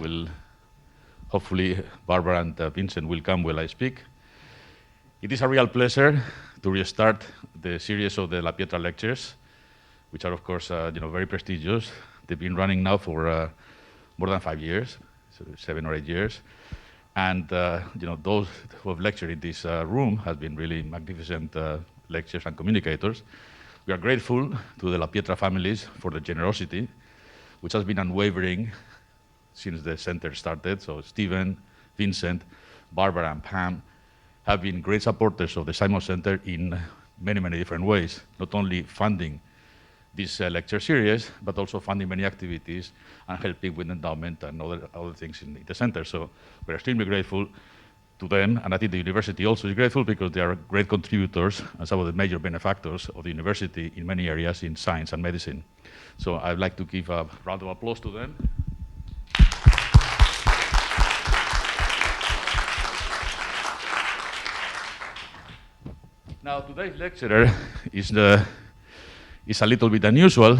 will, hopefully, Barbara and Vincent will come while I speak. It is a real pleasure to restart the series of the La Pietra lectures, which are, of course, very prestigious. They've been running now for more than 5 years, so 7 or 8 years. And those who have lectured in this room have been really magnificent lectures and communicators. We are grateful to the La Pietra families for the generosity, which has been unwavering since the center started. So Stephen, Vincent, Barbara, and Pam have been great supporters of the Simon Center in many, many different ways, not only funding this lecture series, but also funding many activities and helping with endowment and other things in the center. So we're extremely grateful to them, and I think the university also is grateful because they are great contributors and some of the major benefactors of the university in many areas in science and medicine. So I'd like to give a round of applause to them. Now, today's lecturer is a little bit unusual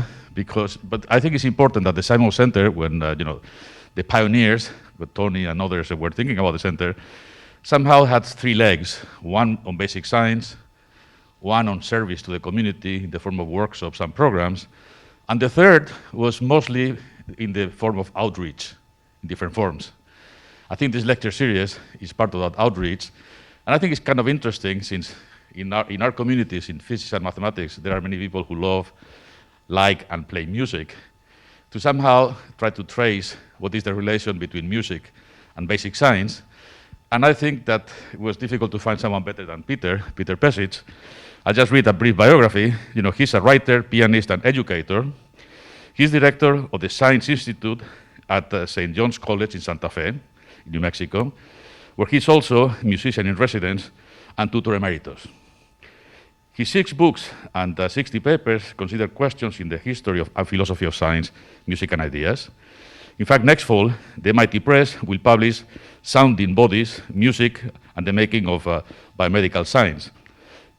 but I think it's important that the Simon Center, when the pioneers, but Tony and others were thinking about the center, somehow had 3 legs: one on basic science, one on service to the community in the form of workshops and programs, and the third was mostly in the form of outreach in different forms. I think this lecture series is part of that outreach, and I think it's kind of interesting since in our communities in physics and mathematics, there are many people who love, like, and play music, to somehow try to trace what is the relation between music and basic science. And I think that it was difficult to find someone better than Peter Pesic. I'll just read a brief biography. He's a writer, pianist, and educator. He's director of the Science Institute at St. John's College in Santa Fe, in New Mexico, where he's also a musician in residence and tutor emeritus. His 6 books and 60 papers consider questions in the history and philosophy of science, music, and ideas. In fact, next fall, the MIT Press will publish Sounding Bodies, Music, and the Making of Biomedical Science,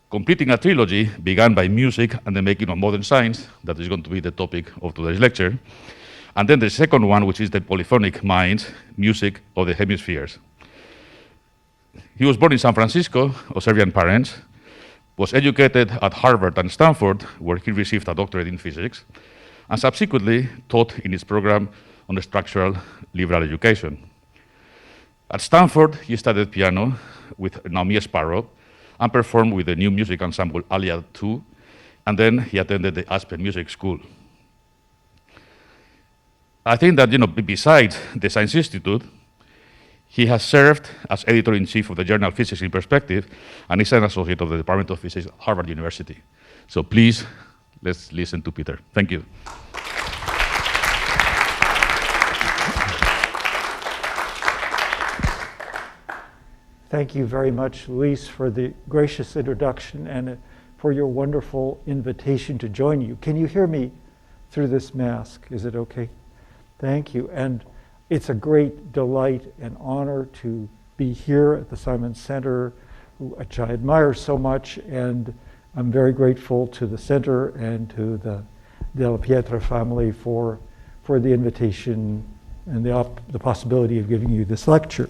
completing a trilogy begun by music and the making of modern science. That is going to be the topic of today's lecture. And then the second one, which is the polyphonic minds, music of the hemispheres. He was born in San Francisco of Serbian parents, was educated at Harvard and Stanford, where he received a doctorate in physics, and subsequently taught in his program on structural liberal education. At Stanford, he studied piano with Naomi Sparrow and performed with the new music ensemble Alia II, and then he attended the Aspen Music School. I think that, besides the Science Institute, he has served as editor-in-chief of the journal Physics in Perspective, and is an associate of the Department of Physics at Harvard University. So please, let's listen to Peter. Thank you. Thank you very much, Luis, for the gracious introduction and for your wonderful invitation to join you. Can you hear me through this mask? Is it okay? Thank you. And it's a great delight and honor to be here at the Simon Center, which I admire so much, and I'm very grateful to the center and to the La Pietra family for the invitation and the possibility of giving you this lecture.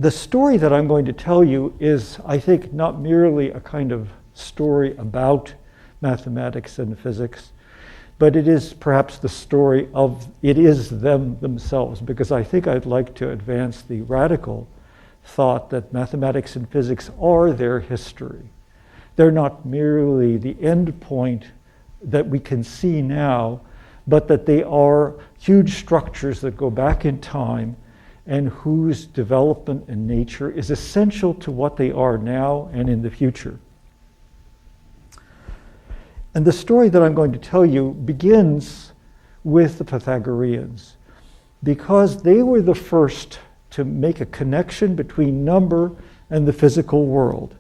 The story that I'm going to tell you is, I think, not merely a kind of story about mathematics and physics, but it is perhaps the story of, it is them themselves, because I think I'd like to advance the radical thought that mathematics and physics are their history. They're not merely the end point that we can see now, but that they are huge structures that go back in time and whose development and nature is essential to what they are now and in the future. And the story that I'm going to tell you begins with the Pythagoreans, because they were the first to make a connection between number and the physical world,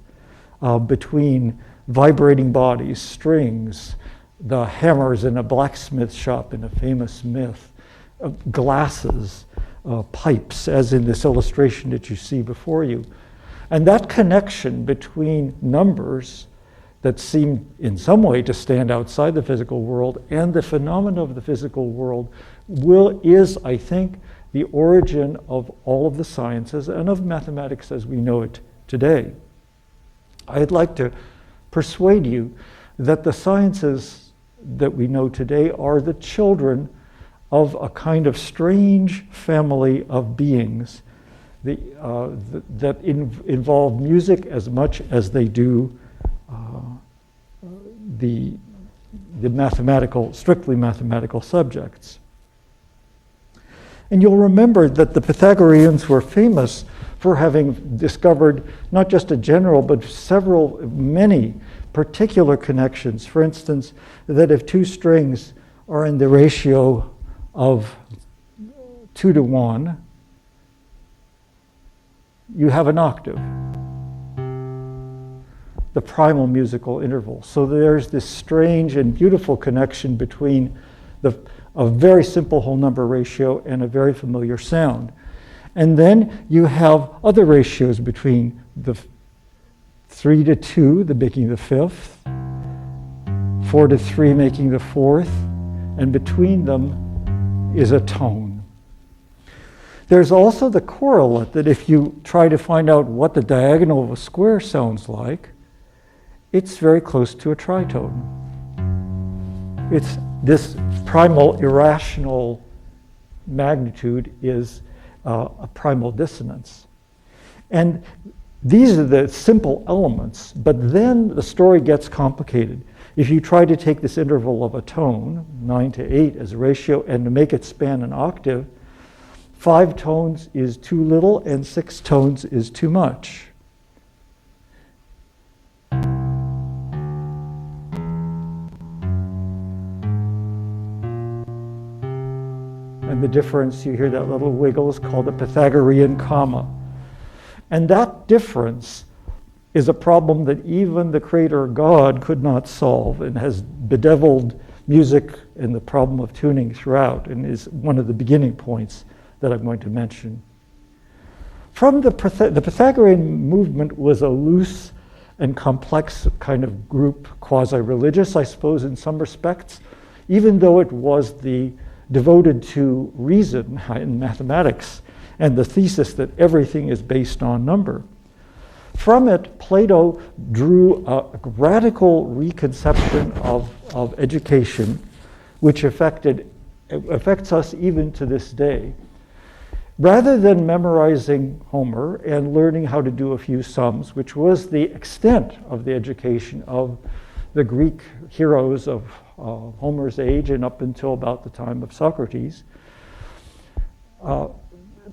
between vibrating bodies, strings, the hammers in a blacksmith shop in a famous myth, glasses, pipes, as in this illustration that you see before you. And that connection between numbers that seem in some way to stand outside the physical world and the phenomena of the physical world is, I think, the origin of all of the sciences and of mathematics as we know it today. I'd like to persuade you that the sciences that we know today are the children of a kind of strange family of beings that involve music as much as they do the strictly mathematical subjects. And you'll remember that the Pythagoreans were famous for having discovered not just a general, but many particular connections. For instance, that if two strings are in the ratio of 2 to 1, you have an octave, the primal musical interval. So there's this strange and beautiful connection between a very simple whole number ratio and a very familiar sound. And then you have other ratios between the 3 to 2, making the fifth, 4 to 3 making the fourth, and between them is a tone. There's also the correlate that if you try to find out what the diagonal of a square sounds like, it's very close to a tritone. It's this primal irrational magnitude is a primal dissonance. And these are the simple elements, but then the story gets complicated. If you try to take this interval of a tone, 9 to 8 as a ratio, and to make it span an octave, 5 tones is too little and 6 tones is too much. And the difference, you hear that little wiggle, is called a Pythagorean comma. And that difference is a problem that even the creator God could not solve and has bedeviled music and the problem of tuning throughout, and is one of the beginning points that I'm going to mention. From the Pythagorean movement was a loose and complex kind of group, quasi-religious, I suppose, in some respects, even though it was devoted to reason in mathematics and the thesis that everything is based on number. From it, Plato drew a radical reconception of education, which affects us even to this day. Rather than memorizing Homer and learning how to do a few sums, which was the extent of the education of the Greek heroes of Homer's age and up until about the time of Socrates,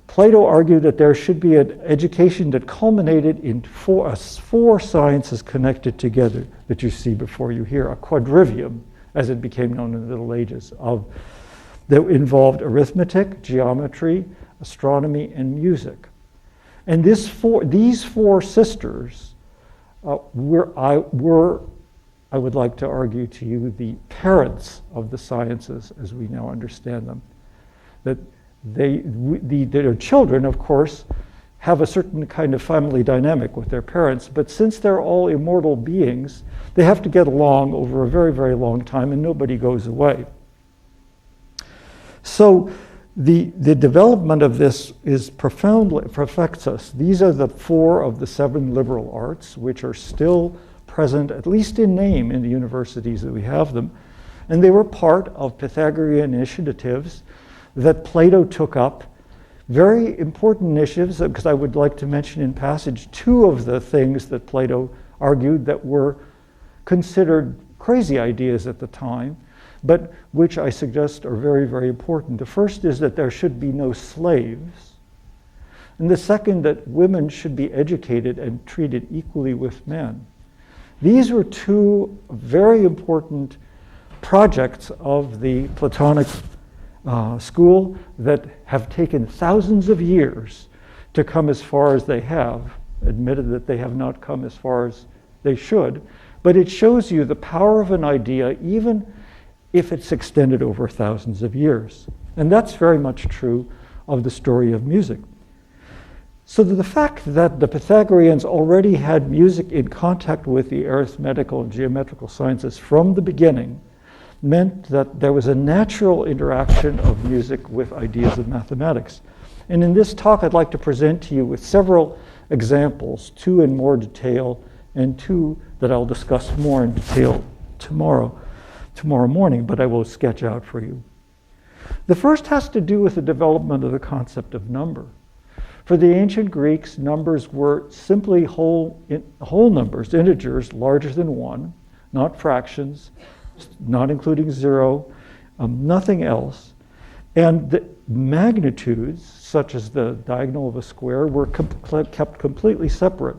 Plato argued that there should be an education that culminated in four sciences connected together that you see before you here, a quadrivium, as it became known in the Middle Ages, that involved arithmetic, geometry, astronomy, and music. And these four sisters were, I would like to argue to you, the parents of the sciences as we now understand them. That their children, of course, have a certain kind of family dynamic with their parents, but since they're all immortal beings, they have to get along over a very, very long time, and nobody goes away. So the development of this affects us. These are the 4 of the 7 liberal arts, which are still present, at least in name, in the universities that we have them. And they were part of Pythagorean initiatives that Plato took up. Very important initiatives, because I would like to mention in passage 2 of the things that Plato argued that were considered crazy ideas at the time, but which I suggest are very, very important. The first is that there should be no slaves. And the second, that women should be educated and treated equally with men. These were 2 very important projects of the Platonic school that have taken thousands of years to come as far as they have. Admitted that they have not come as far as they should, but it shows you the power of an idea even if it's extended over thousands of years. And that's very much true of the story of music. So the fact that the Pythagoreans already had music in contact with the arithmetical and geometrical sciences from the beginning meant that there was a natural interaction of music with ideas of mathematics. And in this talk, I'd like to present to you with several examples, two in more detail and two that I'll discuss more in detail tomorrow morning, but I will sketch out for you. The first has to do with the development of the concept of number. For the ancient Greeks, numbers were simply whole numbers, integers larger than 1, not fractions, not including 0, nothing else. And the magnitudes, such as the diagonal of a square, were kept completely separate.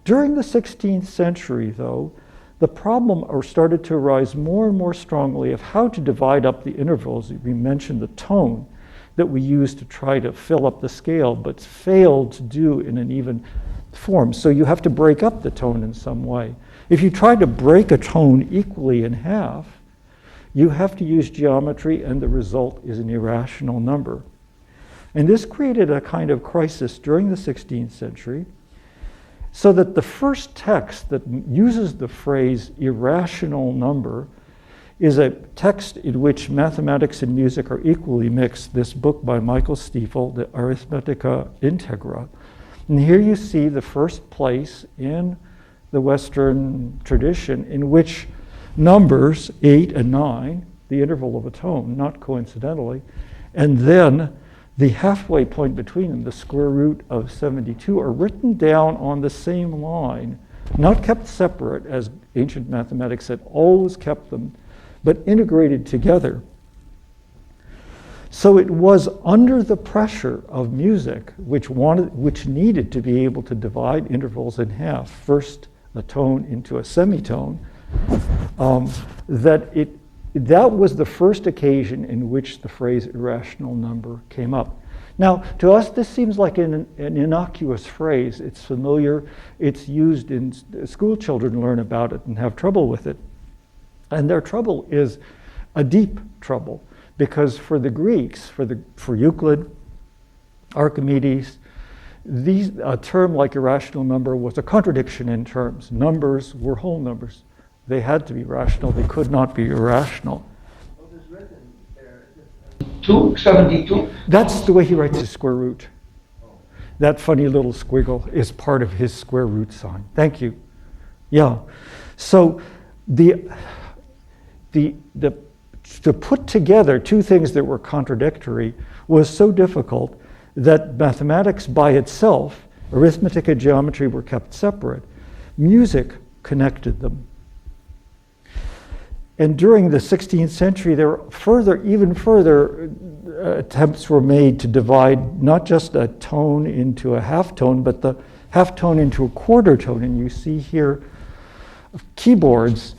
During the 16th century, though, the problem started to arise more and more strongly of how to divide up the intervals. We mentioned the tone that we use to try to fill up the scale, but failed to do in an even form. So you have to break up the tone in some way. If you try to break a tone equally in half, you have to use geometry, and the result is an irrational number. And this created a kind of crisis during the 16th century, so that the first text that uses the phrase irrational number is a text in which mathematics and music are equally mixed, this book by Michael Stiefel, the Arithmetica Integra. And here you see the first place in the Western tradition in which numbers 8 and 9, the interval of a tone, not coincidentally, and then the halfway point between them, the square root of 72, are written down on the same line, not kept separate as ancient mathematics had always kept them, but integrated together. So it was under the pressure of music, which needed to be able to divide intervals in half, first a tone into a semitone, that was the first occasion in which the phrase irrational number came up. Now, to us, this seems like an innocuous phrase. It's familiar. It's used in school. Children learn about it and have trouble with it. And their trouble is a deep trouble, because for the Greeks, for Euclid, Archimedes, a term like irrational number was a contradiction in terms. Numbers were whole numbers. They had to be rational. They could not be irrational. What is written there? 272? That's the way he writes his square root. That funny little squiggle is part of his square root sign. Thank you. Yeah. So to put together two things that were contradictory was so difficult that mathematics by itself, arithmetic and geometry, were kept separate. Music connected them. And during the 16th century, there were even further attempts were made to divide not just a tone into a half tone, but the half tone into a quarter tone. And you see here keyboards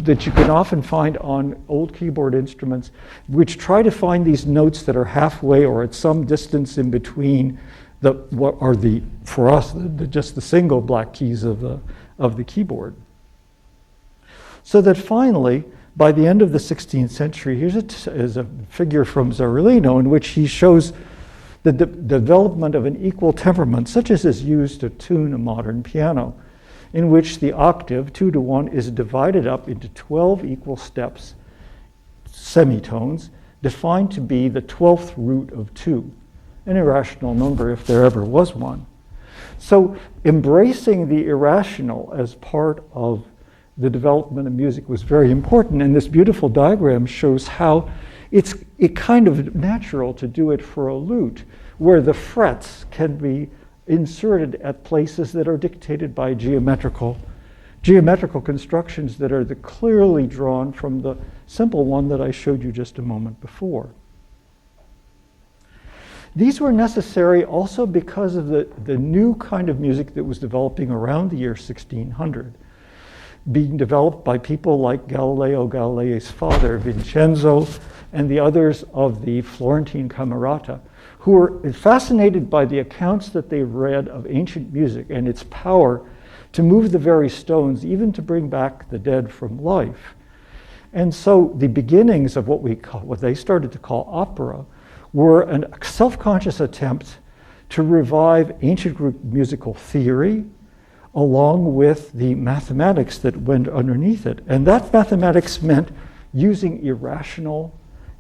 that you can often find on old keyboard instruments, which try to find these notes that are halfway or at some distance in between for us, just the single black keys of the keyboard. So that finally, by the end of the 16th century, here's a figure from Zarolino in which he shows the development of an equal temperament, such as is used to tune a modern piano, in which the octave, 2 to 1, is divided up into 12 equal steps, semitones, defined to be the 12th root of 2, an irrational number if there ever was one. So embracing the irrational as part of the development of music was very important, and this beautiful diagram shows how it's kind of natural to do it for a lute, where the frets can be inserted at places that are dictated by geometrical constructions that are clearly drawn from the simple one that I showed you just a moment before. These were necessary also because of the new kind of music that was developing around the year 1600. Being developed by people like Galileo Galilei's father, Vincenzo, and the others of the Florentine Camerata, who were fascinated by the accounts that they read of ancient music and its power to move the very stones, even to bring back the dead from life. And so the beginnings of what they started to call opera were a self-conscious attempt to revive ancient Greek musical theory, along with the mathematics that went underneath it. And that mathematics meant using irrational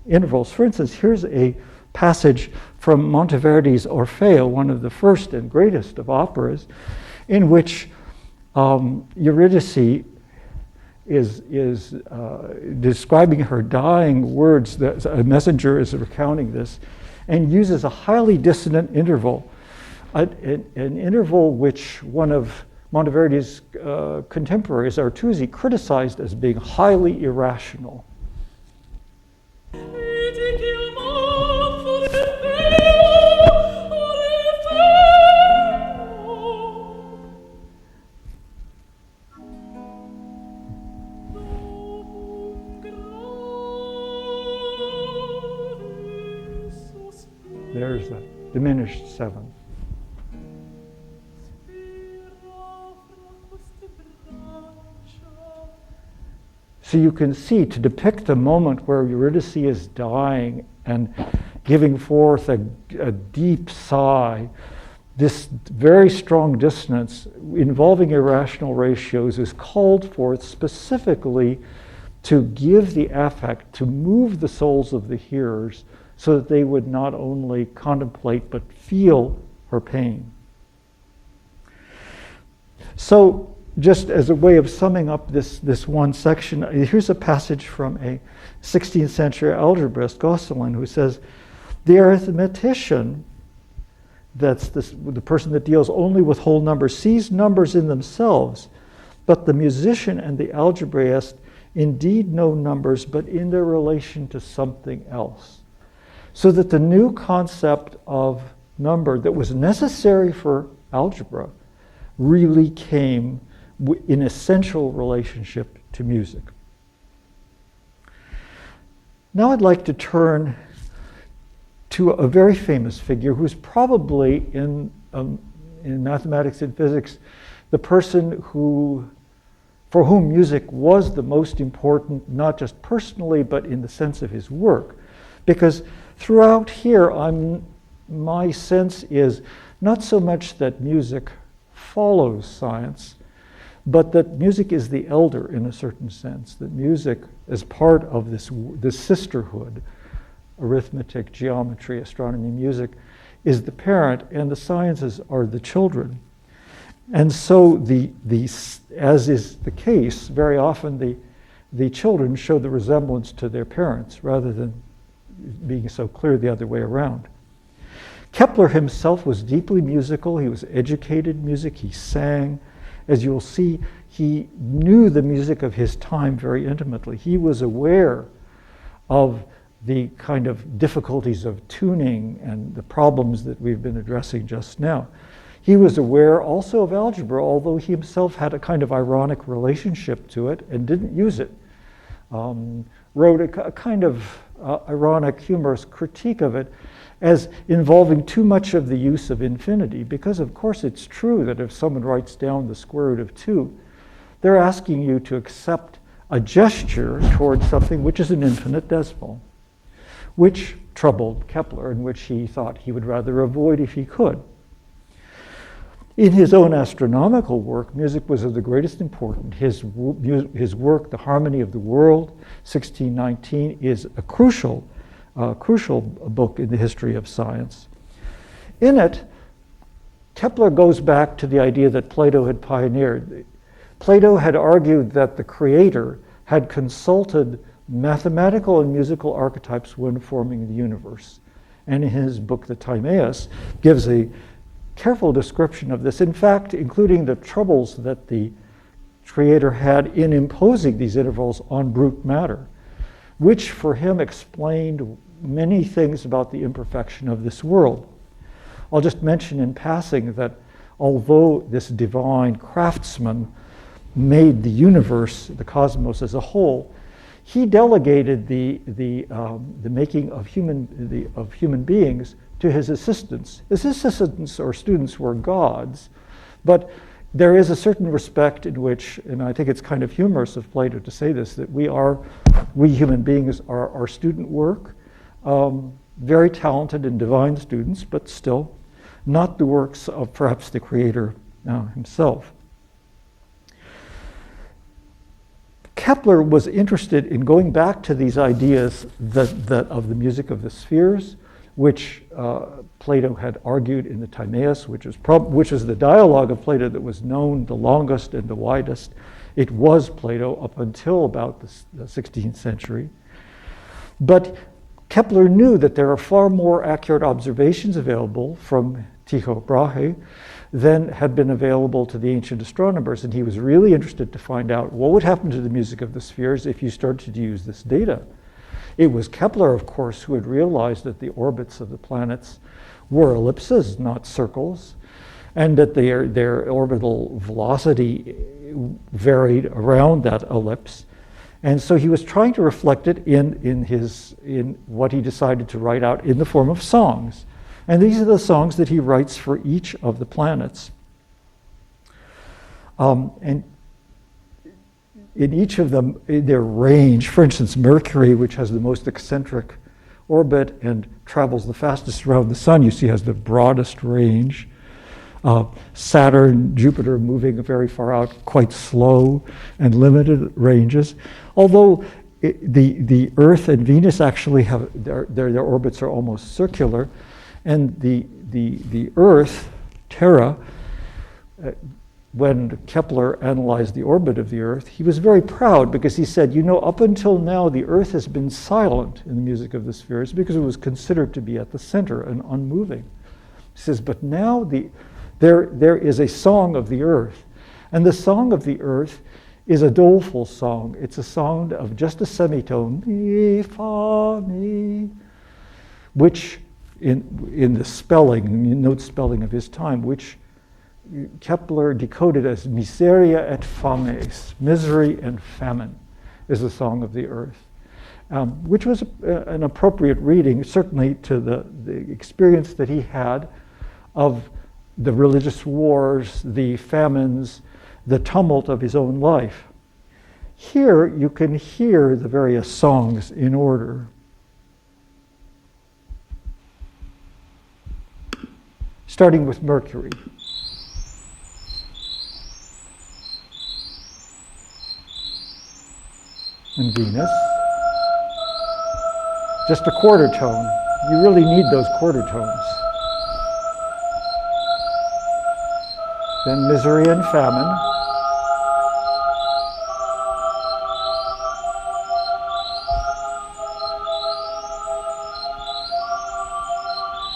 intervals. For instance, here's a passage from Monteverdi's Orfeo, one of the first and greatest of operas, in which Eurydice is describing her dying words. A messenger is recounting this, and uses a highly dissonant interval, an interval which one of Monteverdi's contemporaries, Artusi, criticized as being highly irrational. There's the diminished seventh. So you can see, to depict the moment where Eurydice is dying and giving forth a deep sigh, this very strong dissonance involving irrational ratios is called forth specifically to give the affect, to move the souls of the hearers so that they would not only contemplate but feel her pain. So, just as a way of summing up this one section, here's a passage from a 16th century algebraist, Gosselin, who says, the arithmetician, that's the person that deals only with whole numbers, sees numbers in themselves, but the musician and the algebraist indeed know numbers, but in their relation to something else. So that the new concept of number that was necessary for algebra really came in essential relationship to music. Now I'd like to turn to a very famous figure who's probably in mathematics and physics the person for whom music was the most important, not just personally, but in the sense of his work. Because throughout here, my sense is not so much that music follows science, but that music is the elder in a certain sense, that music as part of this sisterhood, arithmetic, geometry, astronomy, music, is the parent, and the sciences are the children. And so as is the case, very often the children show the resemblance to their parents rather than being so clear the other way around. Kepler himself was deeply musical. He was educated in music. He sang. As you'll see, he knew the music of his time very intimately. He was aware of the kind of difficulties of tuning and the problems that we've been addressing just now. He was aware also of algebra, although he himself had a kind of ironic relationship to it and didn't use it. Wrote a kind of ironic, humorous critique of it as involving too much of the use of infinity, because of course it's true that if someone writes down the square root of 2, they're asking you to accept a gesture towards something which is an infinite decimal, which troubled Kepler and which he thought he would rather avoid if he could. In his own astronomical work, music was of the greatest importance. His work, The Harmony of the World, 1619, is a crucial book in the history of science. In it, Kepler goes back to the idea that Plato had pioneered. Plato had argued that the creator had consulted mathematical and musical archetypes when forming the universe. And in his book, The Timaeus, gives a careful description of this, in fact, including the troubles that the creator had in imposing these intervals on brute matter, which for him explained many things about the imperfection of this world. I'll just mention in passing that although this divine craftsman made the universe, the cosmos as a whole, he delegated the making of human beings to his assistants. His assistants or students were gods, but there is a certain respect in which, and I think it's kind of humorous of Plato to say this, that we human beings are student work, very talented and divine students, but still not the works of perhaps the creator himself. Kepler was interested in going back to these ideas that of the music of the spheres, which Plato had argued in the Timaeus, which is the dialogue of Plato that was known the longest and the widest. It was Plato up until about the 16th century. But Kepler knew that there are far more accurate observations available from Tycho Brahe than had been available to the ancient astronomers, and he was really interested to find out what would happen to the music of the spheres if you started to use this data. It was Kepler, of course, who had realized that the orbits of the planets were ellipses, not circles, and that their orbital velocity varied around that ellipse. And so he was trying to reflect it in what he decided to write out in the form of songs. And these are the songs that he writes for each of the planets. And in each of them, in their range, for instance, Mercury, which has the most eccentric orbit and travels the fastest around the sun, you see has the broadest range. Saturn, Jupiter moving very far out, quite slow and limited ranges. Although the Earth and Venus actually have, their orbits are almost circular. And the Earth, Terra, when Kepler analyzed the orbit of the Earth, he was very proud because he said, up until now, the Earth has been silent in the music of the spheres because it was considered to be at the center and unmoving. He says, but now there is a song of the Earth. And the song of the Earth is a doleful song. It's a song of just a semitone, mi, fa, mi, which in the spelling, note spelling of his time, which Kepler decoded as miseria et fames, misery and famine, is the song of the Earth, which was an appropriate reading, certainly to the experience that he had of the religious wars, the famines, the tumult of his own life. Here you can hear the various songs in order. Starting with Mercury. And Venus. Just a quarter tone. You really need those quarter tones. Then misery and famine.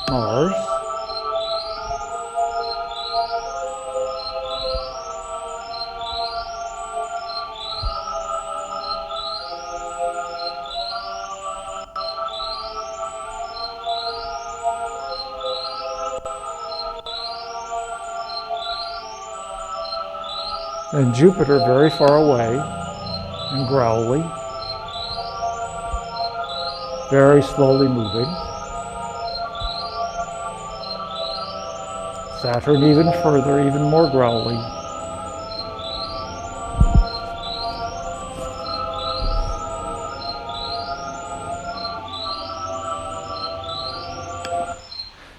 Mars. And Jupiter very far away and growly, very slowly moving. Saturn even further, even more growly.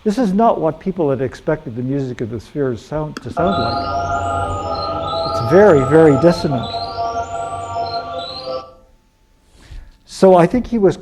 This is not what people had expected the music of the spheres to sound like. It's very, very dissonant. So I think he was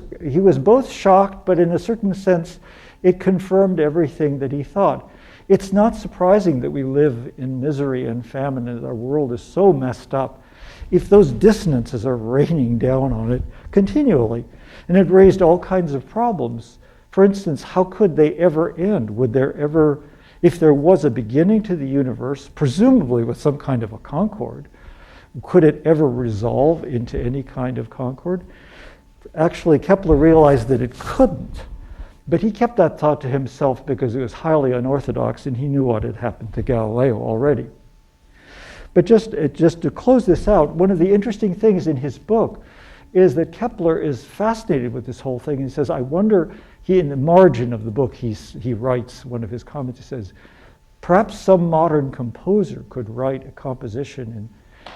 both shocked, but in a certain sense, it confirmed everything that he thought. It's not surprising that we live in misery and famine and our world is so messed up if those dissonances are raining down on it continually. And it raised all kinds of problems. For instance, how could they ever end? Would there ever, if there was a beginning to the universe, presumably with some kind of a concord, could it ever resolve into any kind of concord? Actually, Kepler realized that it couldn't. But he kept that thought to himself because it was highly unorthodox and he knew what had happened to Galileo already. But just to close this out, one of the interesting things in his book is that Kepler is fascinated with this whole thing. He says, I wonder, in the margin of the book, he writes, one of his comments, he says, perhaps some modern composer could write a composition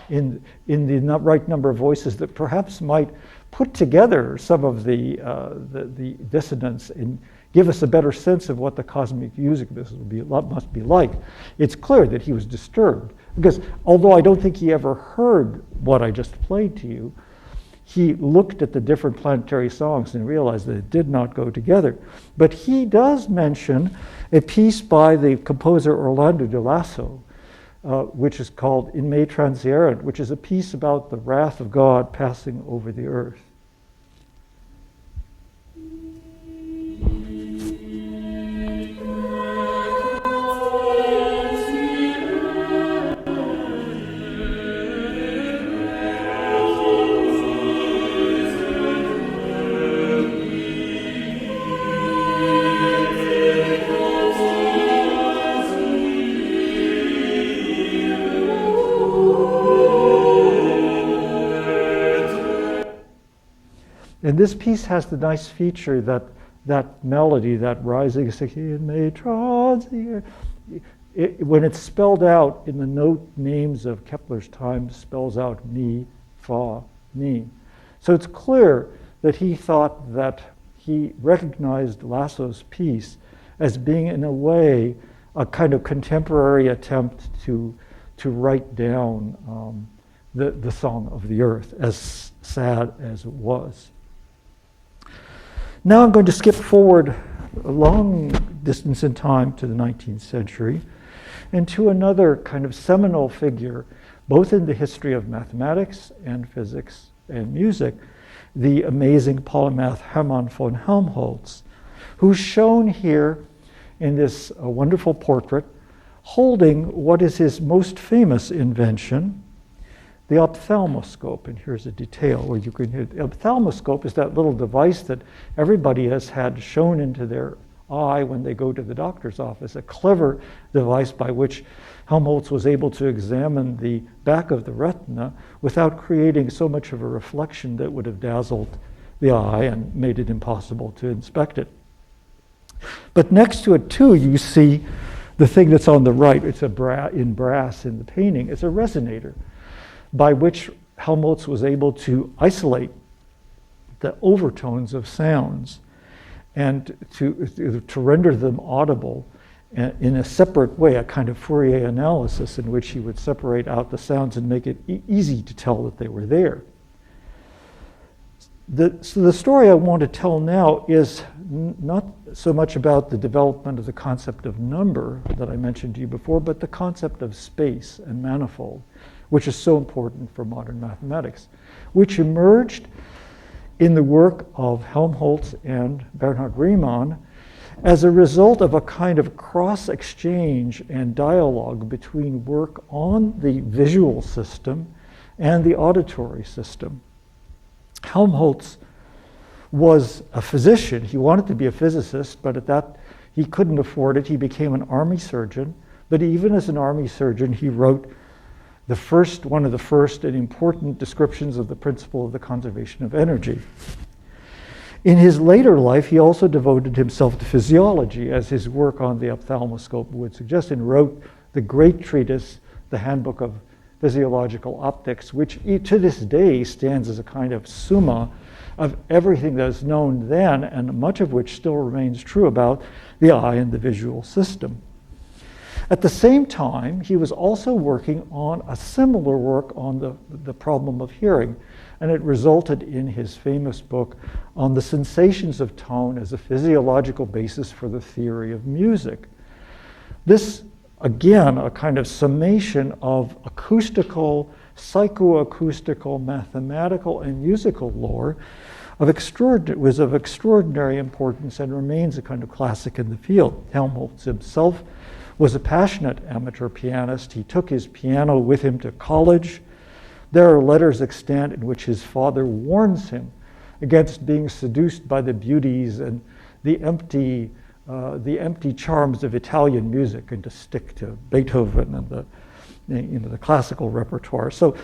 in the right number of voices that perhaps might put together some of the dissonance give us a better sense of what the cosmic music must be like. It's clear that he was disturbed, because although I don't think he ever heard what I just played to you, he looked at the different planetary songs and realized that it did not go together. But he does mention a piece by the composer Orlando de Lasso, which is called In Me Transierent, which is a piece about the wrath of God passing over the earth. And this piece has the nice feature that that melody, that rising in May transient, when it's spelled out in the note names of Kepler's time, spells out mi, fa, mi. So it's clear that he thought that he recognized Lasso's piece as being, in a way, a kind of contemporary attempt to write down the Song of the Earth, as sad as it was. Now I'm going to skip forward a long distance in time to the 19th century and to another kind of seminal figure, both in the history of mathematics and physics and music, the amazing polymath Heinrich von Helmholtz, who's shown here in this wonderful portrait holding what is his most famous invention, the ophthalmoscope. And here's a detail where you can hear. The ophthalmoscope is that little device that everybody has had shown into their eye when they go to the doctor's office, a clever device by which Helmholtz was able to examine the back of the retina without creating so much of a reflection that would have dazzled the eye and made it impossible to inspect it. But next to it too, you see the thing that's on the right. It's in brass in the painting. It's a resonator, by which Helmholtz was able to isolate the overtones of sounds and to render them audible in a separate way, a kind of Fourier analysis in which he would separate out the sounds and make it easy to tell that they were there. So the story I want to tell now is not so much about the development of the concept of number that I mentioned to you before, but the concept of space and manifold, which is so important for modern mathematics, which emerged in the work of Helmholtz and Bernhard Riemann as a result of a kind of cross-exchange and dialogue between work on the visual system and the auditory system. Helmholtz was a physician. He wanted to be a physicist, but at that he couldn't afford it. He became an army surgeon, but even as an army surgeon, he wrote one of the first and important descriptions of the principle of the conservation of energy. In his later life, he also devoted himself to physiology, as his work on the ophthalmoscope would suggest, and wrote the great treatise, The Handbook of Physiological Optics, which to this day stands as a kind of summa of everything that is known then, and much of which still remains true about the eye and the visual system. At the same time, he was also working on a similar work on the problem of hearing, and it resulted in his famous book on the sensations of tone as a physiological basis for the theory of music. This, again, a kind of summation of acoustical, psychoacoustical, mathematical, and musical lore was of extraordinary importance and remains a kind of classic in the field. Helmholtz himself was a passionate amateur pianist. He took his piano with him to college. There are letters extant in which his father warns him against being seduced by the beauties and the empty charms of Italian music, and to stick to Beethoven and the classical repertoire. So,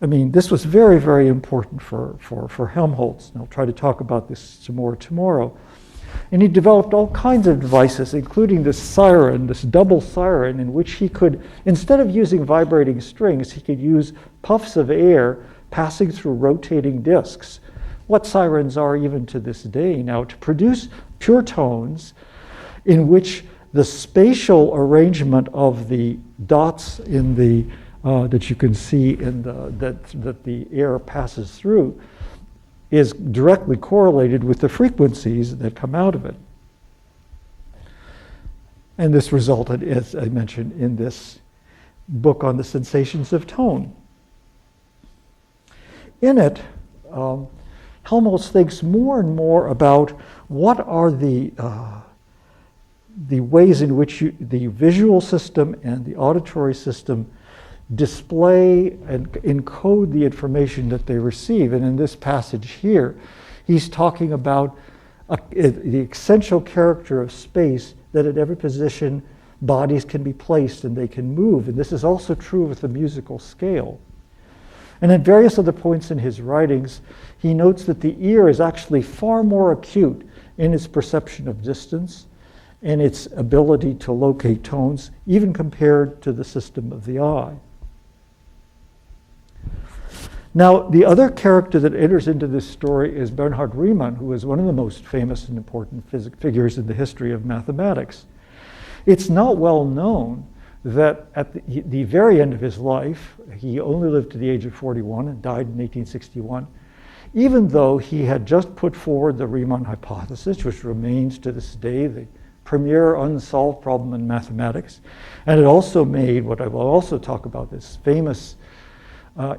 I mean, this was very, very important for Helmholtz, and I'll try to talk about this some more tomorrow. And he developed all kinds of devices, including this siren, this double siren, in which he could, instead of using vibrating strings, he could use puffs of air passing through rotating discs what sirens are even to this day now, to produce pure tones in which the spatial arrangement of the dots in the that you can see in that the air passes through is directly correlated with the frequencies that come out of it. And this resulted, as I mentioned, in this book on the sensations of tone. In it, Helmholtz thinks more and more about what are the ways in which the visual system and the auditory system display and encode the information that they receive. And in this passage here, he's talking about the essential character of space, that at every position bodies can be placed and they can move. And this is also true with the musical scale. And at various other points in his writings, he notes that the ear is actually far more acute in its perception of distance and its ability to locate tones, even compared to the system of the eye. Now, the other character that enters into this story is Bernhard Riemann, who is one of the most famous and important figures in the history of mathematics. It's not well known that at the very end of his life, he only lived to the age of 41 and died in 1861, even though he had just put forward the Riemann hypothesis, which remains to this day the premier unsolved problem in mathematics, and it also made what I will also talk about, this famous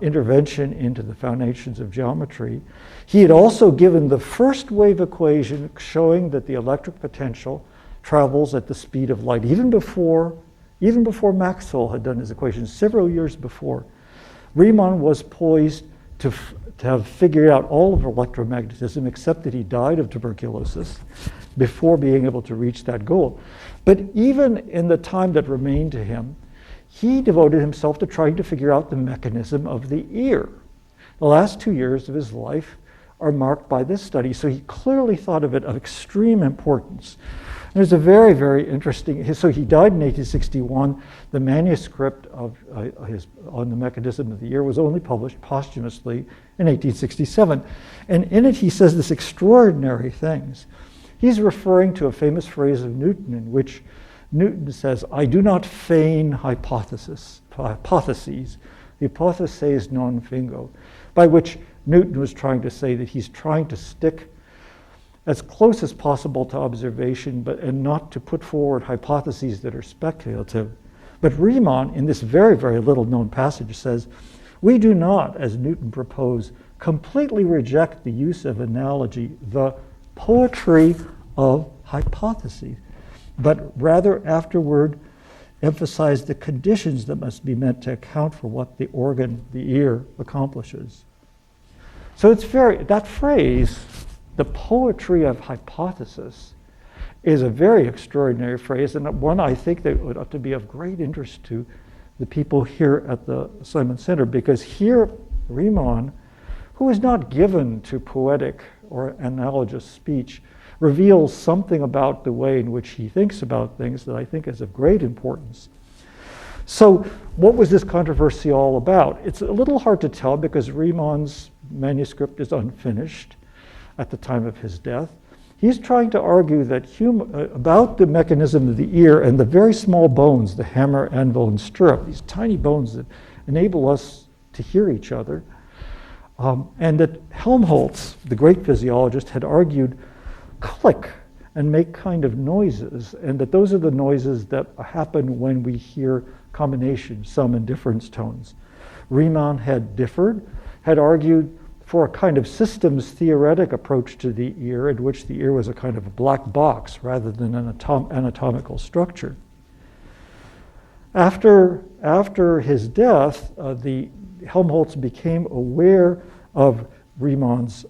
intervention into the foundations of geometry. He had also given the first wave equation showing that the electric potential travels at the speed of light, even before Maxwell had done his equations several years before. Riemann was poised to have figured out all of electromagnetism, except that he died of tuberculosis before being able to reach that goal. But even in the time that remained to him, he devoted himself to trying to figure out the mechanism of the ear. The last 2 years of his life are marked by this study, so he clearly thought of it of extreme importance. There's a very, very interesting, so he died in 1861. The manuscript of on the mechanism of the ear was only published posthumously in 1867. And in it he says this extraordinary things. He's referring to a famous phrase of Newton in which Newton says, "I do not feign hypotheses, hypotheses non fingo," by which Newton was trying to say that he's trying to stick as close as possible to observation, and not to put forward hypotheses that are speculative. But Riemann, in this very, very little known passage, says, "We do not, as Newton proposed, completely reject the use of analogy, the poetry of hypotheses, but rather afterward emphasize the conditions that must be met to account for what the organ, the ear, accomplishes." So it's that phrase, the poetry of hypothesis, is a very extraordinary phrase, and one I think that ought to be of great interest to the people here at the Simon Center, because here Riemann, who is not given to poetic or analogous speech, reveals something about the way in which he thinks about things that I think is of great importance. So what was this controversy all about? It's a little hard to tell because Riemann's manuscript is unfinished at the time of his death. He's trying to argue that about the mechanism of the ear and the very small bones, the hammer, anvil, and stirrup, these tiny bones that enable us to hear each other, and that Helmholtz, the great physiologist, had argued click and make kind of noises, and that those are the noises that happen when we hear combinations, sum and difference tones. Riemann had differed, had argued for a kind of systems theoretic approach to the ear, in which the ear was a kind of a black box rather than an anatomical structure. After his death, Helmholtz became aware of Riemann's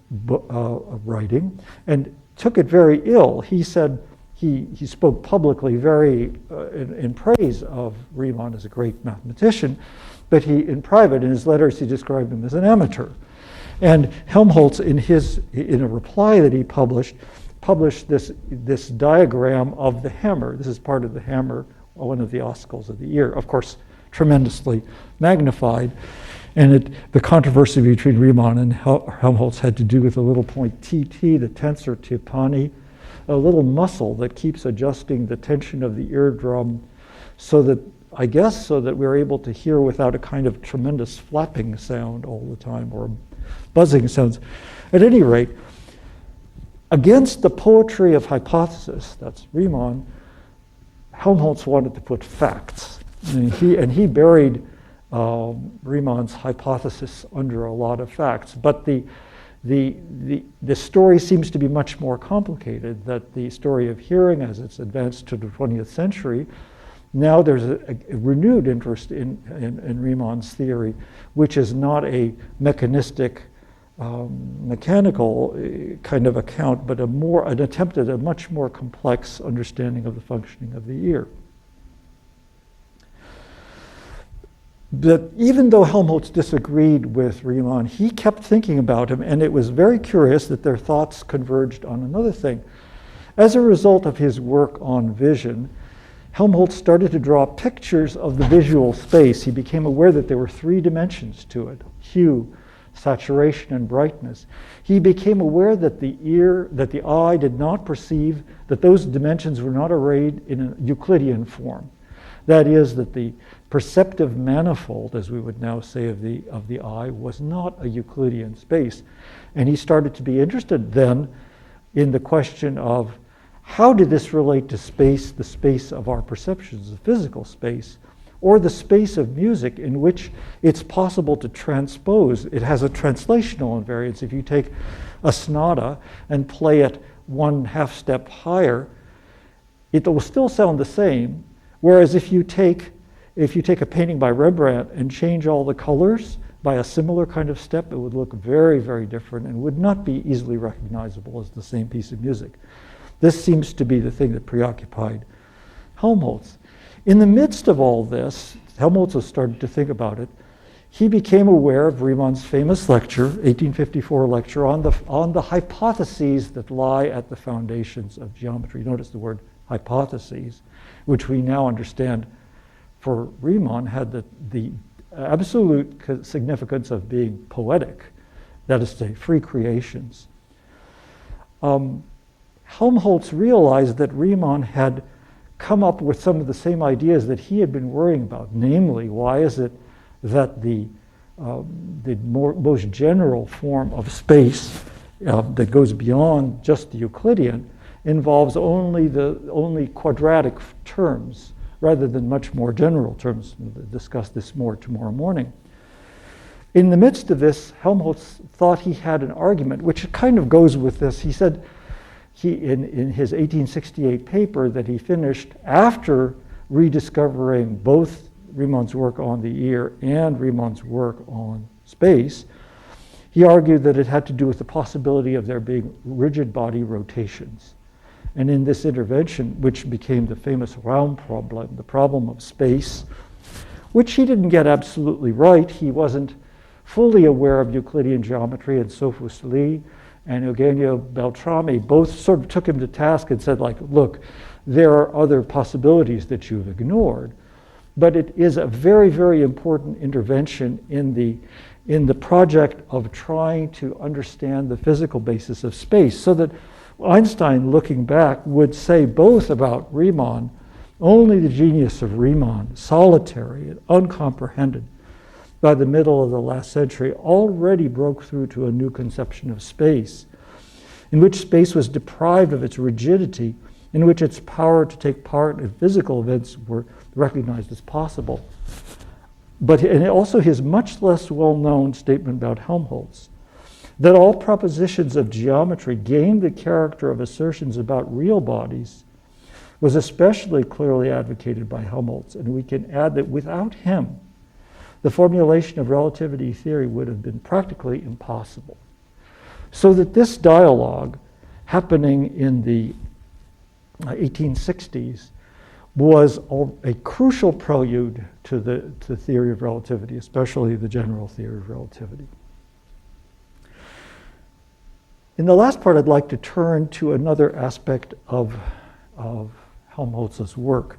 writing and took it very ill. He said he spoke publicly very in praise of Riemann as a great mathematician, but in private, in his letters, he described him as an amateur. And Helmholtz, in a reply that he published this diagram of the hammer. This is part of the hammer, one of the ossicles of the ear, of course, tremendously magnified. And the controversy between Riemann and Helmholtz had to do with a little point TT, the tensor tympani, a little muscle that keeps adjusting the tension of the eardrum so that, I guess, so that we're able to hear without a kind of tremendous flapping sound all the time or buzzing sounds. At any rate, against the poetry of hypothesis, that's Riemann, Helmholtz wanted to put facts. And he buried Riemann's hypothesis under a lot of facts. But the story seems to be much more complicated, that the story of hearing, as it's advanced to the 20th century, now there's a renewed interest in Riemann's theory, which is not a mechanistic, mechanical kind of account, but an attempt at a much more complex understanding of the functioning of the ear. But even though Helmholtz disagreed with Riemann, he kept thinking about him, and it was very curious that their thoughts converged on another thing. As a result of his work on vision, Helmholtz started to draw pictures of the visual space. He became aware that there were three dimensions to it: hue, saturation, and brightness. He became aware that the eye did not perceive, that those dimensions were not arrayed in a Euclidean form. That is, that the perceptive manifold, as we would now say of the eye, was not a Euclidean space. And he started to be interested then in the question of how did this relate to space, the space of our perceptions, the physical space, or the space of music in which it's possible to transpose. It has a translational invariance. If you take a sonata and play it 1/2 step higher, it will still sound the same. Whereas if you take a painting by Rembrandt and change all the colors by a similar kind of step, it would look very, very different and would not be easily recognizable as the same piece of music. This seems to be the thing that preoccupied Helmholtz. In the midst of all this, Helmholtz has started to think about it. He became aware of Riemann's famous lecture, 1854 lecture, on the hypotheses that lie at the foundations of geometry. Notice the word hypotheses, which we now understand for Riemann had the absolute significance of being poetic, that is to say, free creations. Helmholtz realized that Riemann had come up with some of the same ideas that he had been worrying about. Namely, why is it that the most general form of space that goes beyond just the Euclidean involves only quadratic terms rather than much more general terms? We'll discuss this more tomorrow morning. In the midst of this, Helmholtz thought he had an argument, which kind of goes with this. He said, in his 1868 paper that he finished after rediscovering both Riemann's work on the ear and Riemann's work on space, he argued that it had to do with the possibility of there being rigid body rotations. And in this intervention, which became the famous Raum problem, the problem of space, which he didn't get absolutely right. He wasn't fully aware of Euclidean geometry, and Sophus Lee and Eugenio Beltrami both sort of took him to task and said, like, look, there are other possibilities that you've ignored. But it is a very, very important intervention in the project of trying to understand the physical basis of space, so that Einstein, looking back, would say both about Riemann, only the genius of Riemann, solitary and uncomprehended by the middle of the last century, already broke through to a new conception of space, in which space was deprived of its rigidity, in which its power to take part in physical events were recognized as possible. And also his much less well-known statement about Helmholtz, that all propositions of geometry gained the character of assertions about real bodies, was especially clearly advocated by Helmholtz. And we can add that without him, the formulation of relativity theory would have been practically impossible. So that this dialogue happening in the 1860s was a crucial prelude to the theory of relativity, especially the general theory of relativity. In the last part, I'd like to turn to another aspect of Helmholtz's work.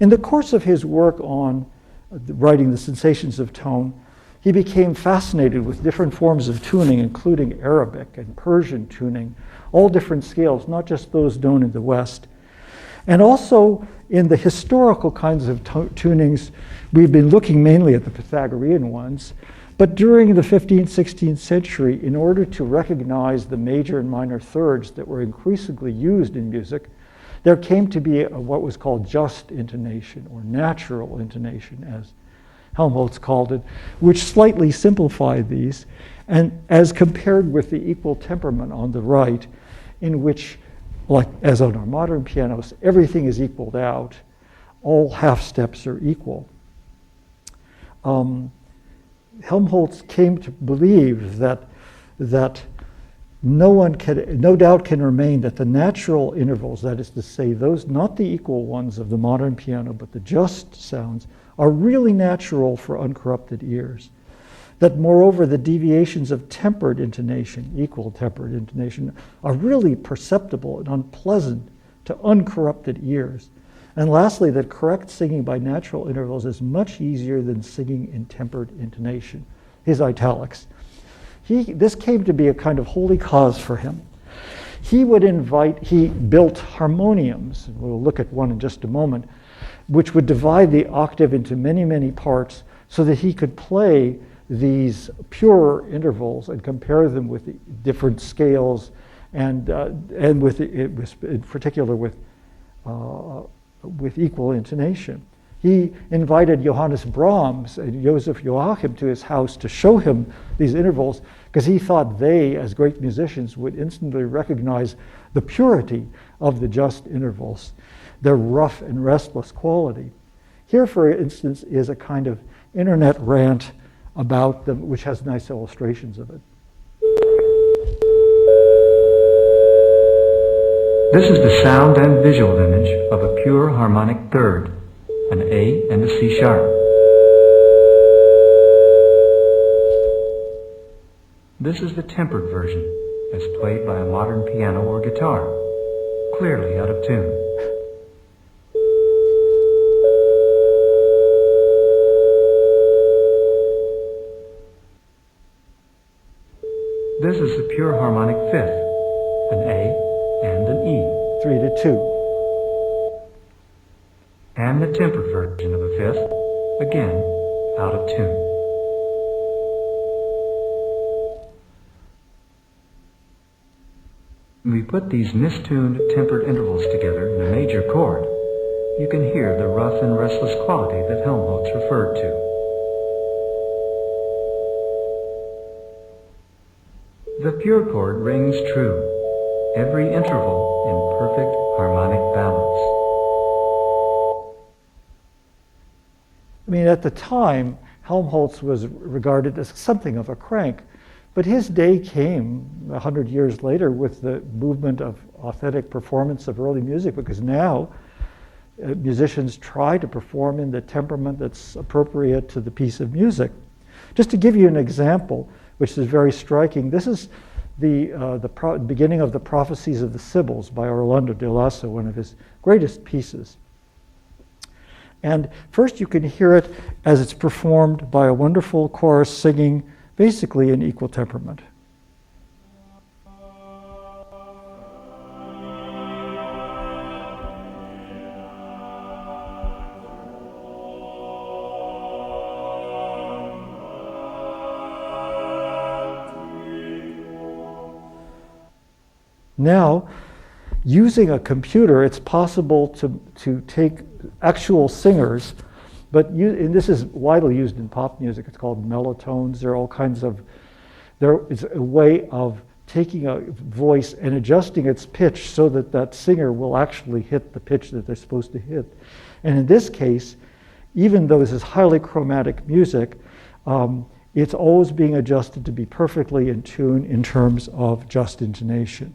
In the course of his work on writing The Sensations of Tone, he became fascinated with different forms of tuning, including Arabic and Persian tuning, all different scales, not just those known in the West. And also in the historical kinds of tunings, we've been looking mainly at the Pythagorean ones, but during the 15th, 16th century, in order to recognize the major and minor thirds that were increasingly used in music, there came to be what was called just intonation, or natural intonation, as Helmholtz called it, which slightly simplified these, and as compared with the equal temperament on the right, in which, like as on our modern pianos, everything is equaled out. All half steps are equal. Helmholtz came to believe that no doubt can remain that the natural intervals, that is to say, those not the equal ones of the modern piano, but the just sounds, are really natural for uncorrupted ears. That moreover, the deviations of tempered intonation, equal tempered intonation, are really perceptible and unpleasant to uncorrupted ears. And lastly, that correct singing by natural intervals is much easier than singing in tempered intonation. His italics. This came to be a kind of holy cause for him. He built harmoniums, and we'll look at one in just a moment, which would divide the octave into many, many parts so that he could play these purer intervals and compare them with the different scales and in particular with equal intonation. He invited Johannes Brahms and Joseph Joachim to his house to show him these intervals because he thought they, as great musicians, would instantly recognize the purity of the just intervals, their rough and restless quality. Here, for instance, is a kind of internet rant about them, which has nice illustrations of it. This is the sound and visual image of a pure harmonic third, an A and a C sharp. This is the tempered version, as played by a modern piano or guitar, clearly out of tune. This is the pure harmonic fifth, an A and an E. 3 to 2. And the tempered version of a fifth, again, out of tune. When we put these mistuned tempered intervals together in a major chord, you can hear the rough and restless quality that Helmholtz referred to. The pure chord rings true, every interval in perfect harmonic balance. I mean, at the time, Helmholtz was regarded as something of a crank, but his day came 100 years later with the movement of authentic performance of early music, because now musicians try to perform in the temperament that's appropriate to the piece of music. Just to give you an example, which is very striking, this is the beginning of the Prophecies of the Sibyls by Orlando de Lasso, one of his greatest pieces. And first you can hear it as it's performed by a wonderful chorus singing basically in equal temperament. Now, using a computer, it's possible to take actual singers, and this is widely used in pop music. It's called mellotones. There are all kinds of, there is a way of taking a voice and adjusting its pitch so that that singer will actually hit the pitch that they're supposed to hit. And in this case, even though this is highly chromatic music, it's always being adjusted to be perfectly in tune in terms of just intonation.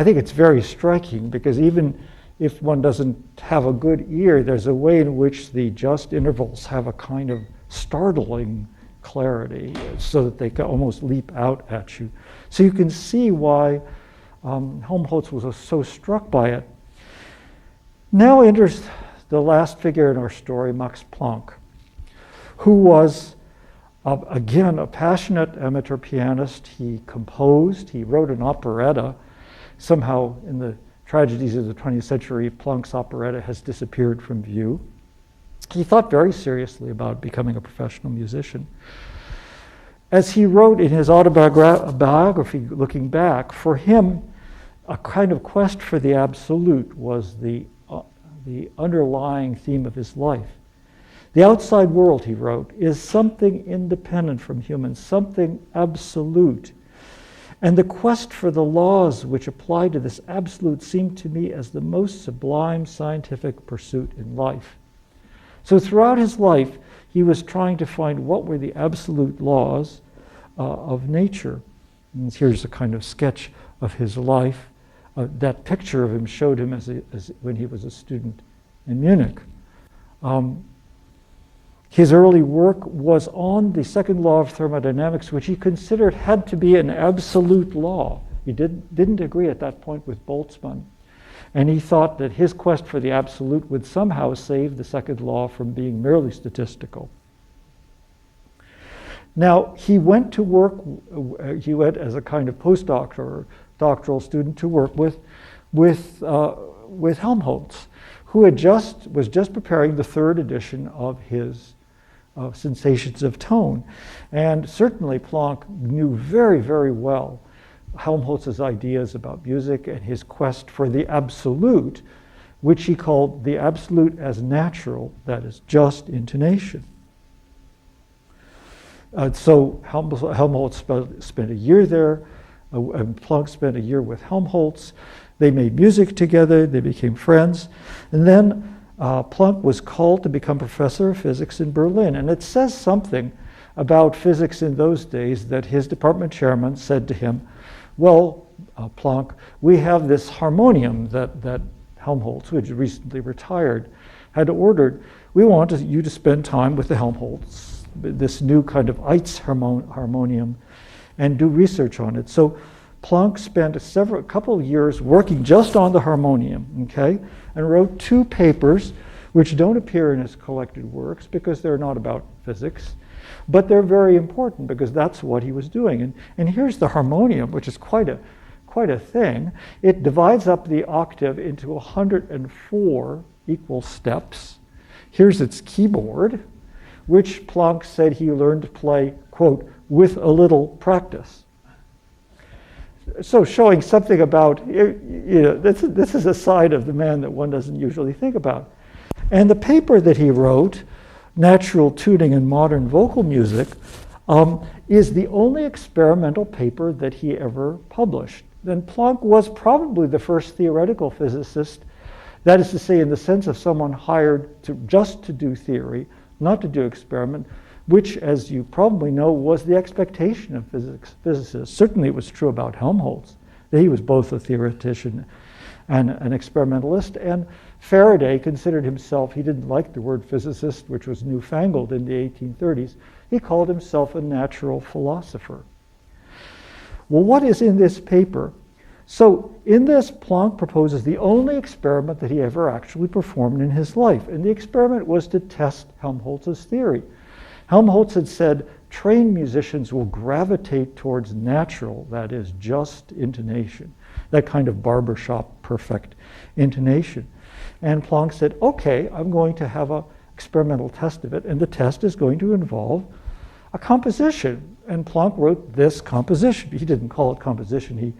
I think it's very striking because even if one doesn't have a good ear, there's a way in which the just intervals have a kind of startling clarity so that they can almost leap out at you. So you can see why Helmholtz was so struck by it. Now enters the last figure in our story, Max Planck, who was, again, a passionate amateur pianist. He composed, he wrote an operetta. Somehow, in the tragedies of the 20th century, Planck's operetta has disappeared from view. He thought very seriously about becoming a professional musician. As he wrote in his autobiography, looking back, for him, a kind of quest for the absolute was the underlying theme of his life. The outside world, he wrote, is something independent from humans, something absolute. And the quest for the laws which apply to this absolute seemed to me as the most sublime scientific pursuit in life. So throughout his life, he was trying to find what were the absolute laws of nature. And here's a kind of sketch of his life. That picture of him showed him as when he was a student in Munich. His early work was on the second law of thermodynamics, which he considered had to be an absolute law. He didn't agree at that point with Boltzmann. And he thought that his quest for the absolute would somehow save the second law from being merely statistical. Now, he went to work, he went as a kind of postdoc or doctoral student to work with Helmholtz, who was just preparing the third edition of his Sensations of Tone. And certainly Planck knew very, very well Helmholtz's ideas about music and his quest for the absolute, which he called the absolute as natural, that is, just intonation. So Helmholtz spent a year there, and Planck spent a year with Helmholtz. They made music together, they became friends, and then Planck was called to become professor of physics in Berlin. And it says something about physics in those days that his department chairman said to him, well, Planck, we have this harmonium that Helmholtz, who had recently retired, had ordered. We want you to spend time with the Helmholtz, this new kind of Eitz harmonium, and do research on it. So Planck spent a couple of years working just on the harmonium, okay, and wrote 2 papers which don't appear in his collected works because they're not about physics, but they're very important because that's what he was doing. And here's the harmonium, which is quite a thing. It divides up the octave into 104 equal steps. Here's its keyboard, which Planck said he learned to play, quote, with a little practice. So showing something about, this is a side of the man that one doesn't usually think about. And the paper that he wrote, Natural Tuning in Modern Vocal Music, is the only experimental paper that he ever published. And Planck was probably the first theoretical physicist, that is to say, in the sense of someone hired just to do theory, not to do experiment, which, as you probably know, was the expectation of physicists. Certainly it was true about Helmholtz, that he was both a theoretician and an experimentalist. And Faraday considered himself, he didn't like the word physicist, which was newfangled in the 1830s. He called himself a natural philosopher. Well, what is in this paper? So in this, Planck proposes the only experiment that he ever actually performed in his life. And the experiment was to test Helmholtz's theory. Helmholtz had said, trained musicians will gravitate towards natural, that is, just intonation, that kind of barbershop perfect intonation. And Planck said, okay, I'm going to have an experimental test of it, and the test is going to involve a composition. And Planck wrote this composition. He didn't call it composition,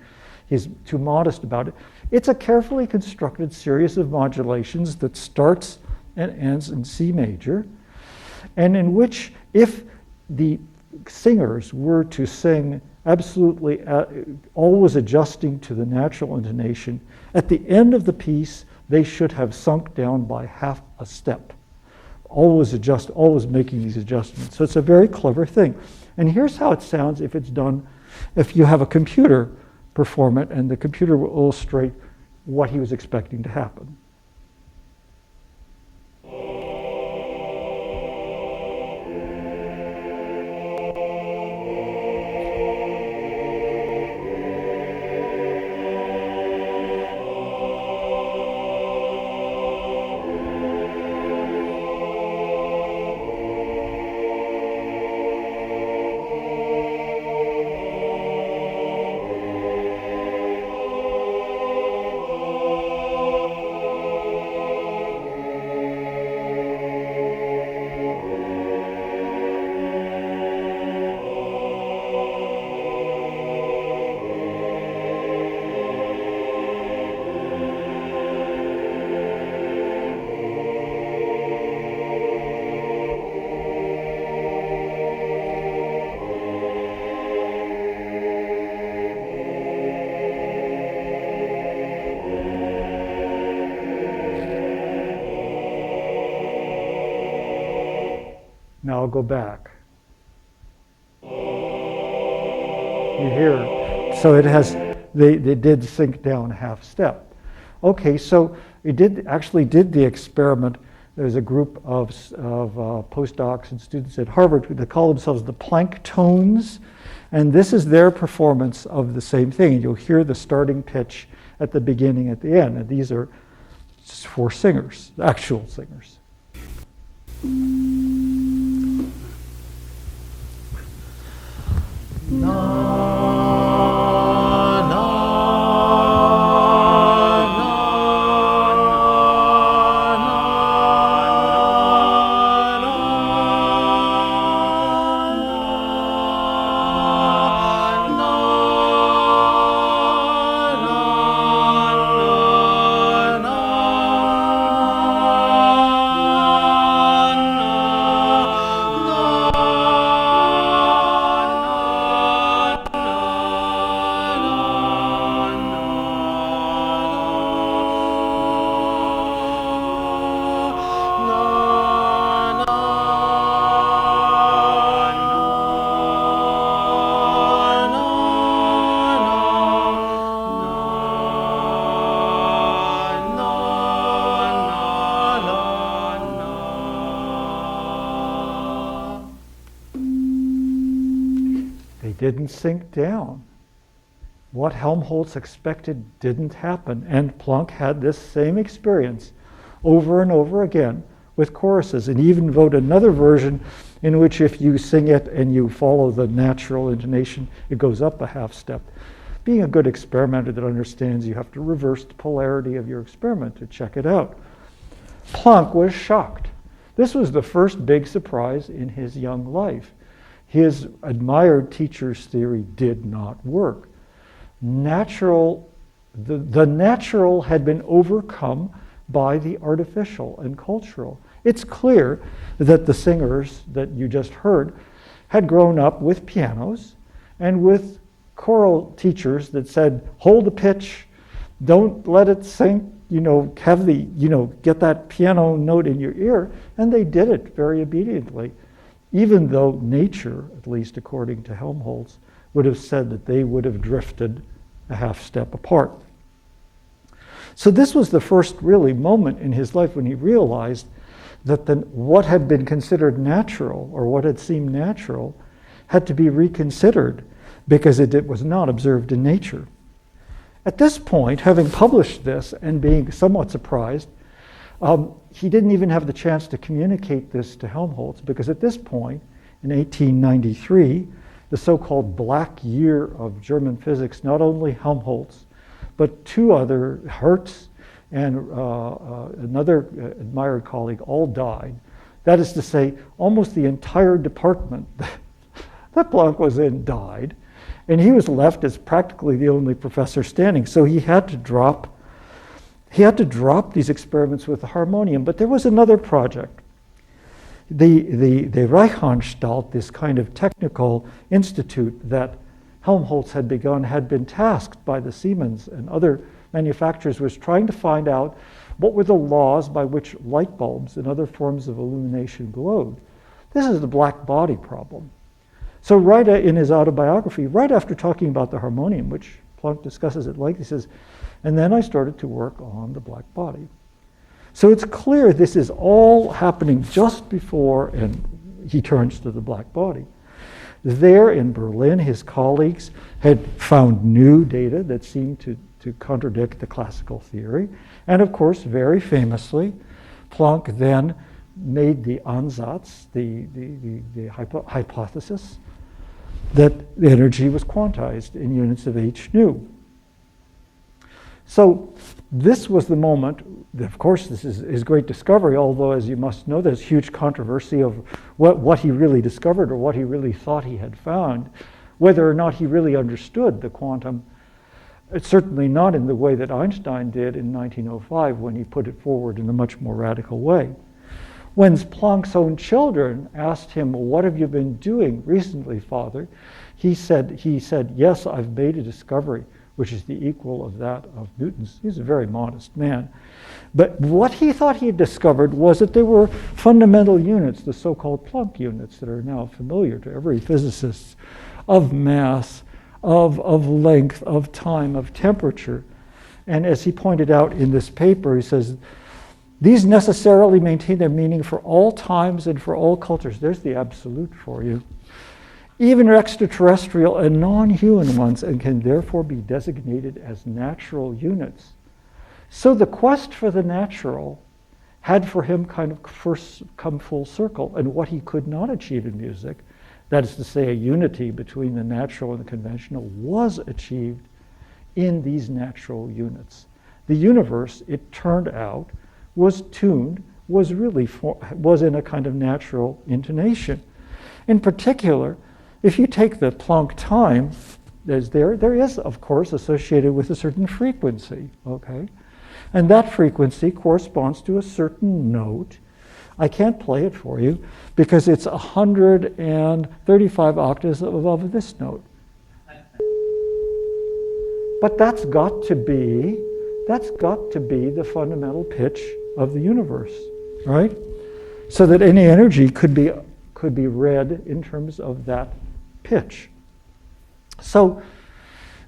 he's too modest about it. It's a carefully constructed series of modulations that starts and ends in C major, and in which, if the singers were to sing absolutely always adjusting to the natural intonation, at the end of the piece, they should have sunk down by half a step. Always making these adjustments. So it's a very clever thing. And here's how it sounds if it's done, if you have a computer perform it, and the computer will illustrate what he was expecting to happen. Now I'll go back. You hear, so it has, they did sink down a half step. Okay, so it actually did the experiment. There's a group of postdocs and students at Harvard who they call themselves the Planck tones, and this is their performance of the same thing. You'll hear the starting pitch at the beginning, at the end, and these are for singers, actual singers. Didn't sink down. What Helmholtz expected didn't happen, and Planck had this same experience over and over again with choruses, and he even wrote another version in which if you sing it and you follow the natural intonation, it goes up a half step. Being a good experimenter that understands you have to reverse the polarity of your experiment to check it out. Planck was shocked. This was the first big surprise in his young life. His admired teacher's theory did not work. The natural had been overcome by the artificial and cultural. It's clear that the singers that you just heard had grown up with pianos and with choral teachers that said, hold the pitch, don't let it sink, have the, get that piano note in your ear, and they did it very obediently. Even though nature, at least according to Helmholtz, would have said that they would have drifted a half step apart. So this was the first really moment in his life when he realized that what had been considered natural, or what had seemed natural, had to be reconsidered because it was not observed in nature. At this point, having published this and being somewhat surprised, he didn't even have the chance to communicate this to Helmholtz, because at this point, in 1893, the so-called Black Year of German physics, not only Helmholtz, but two other, Hertz and another admired colleague, all died. That is to say, almost the entire department that Planck was in died, and he was left as practically the only professor standing. So he had to drop these experiments with the harmonium. But there was another project. The Reichenstalt, this kind of technical institute that Helmholtz had begun, had been tasked by the Siemens and other manufacturers, was trying to find out what were the laws by which light bulbs and other forms of illumination glowed. This is the black body problem. So right in his autobiography, right after talking about the harmonium, which Planck discusses at length. He says, and then I started to work on the black body. So it's clear this is all happening just before and he turns to the black body. There in Berlin, his colleagues had found new data that seemed to contradict the classical theory. And of course, very famously, Planck then made the Ansatz, the hypothesis, that the energy was quantized in units of h nu. So this was the moment, of course this is his great discovery, although as you must know there's huge controversy of what he really discovered or what he really thought he had found, whether or not he really understood the quantum. It's certainly not in the way that Einstein did in 1905 when he put it forward in a much more radical way. When Planck's own children asked him, well, what have you been doing recently, Father? He said, yes, I've made a discovery, which is the equal of that of Newton's. He's a very modest man. But what he thought he had discovered was that there were fundamental units, the so-called Planck units that are now familiar to every physicist, of mass, of length, of time, of temperature. And as he pointed out in this paper, he says, these necessarily maintain their meaning for all times and for all cultures. There's the absolute for you. Even extraterrestrial and non-human ones, and can therefore be designated as natural units. So the quest for the natural had for him kind of first come full circle, and what he could not achieve in music, that is to say a unity between the natural and the conventional, was achieved in these natural units. The universe, it turned out, was tuned, was in a kind of natural intonation. In particular, if you take the Planck time, there is, of course, associated with a certain frequency, okay? And that frequency corresponds to a certain note. I can't play it for you because it's 135 octaves above this note. But that's got to be the fundamental pitch of the universe, right? So that any energy could be read in terms of that pitch. So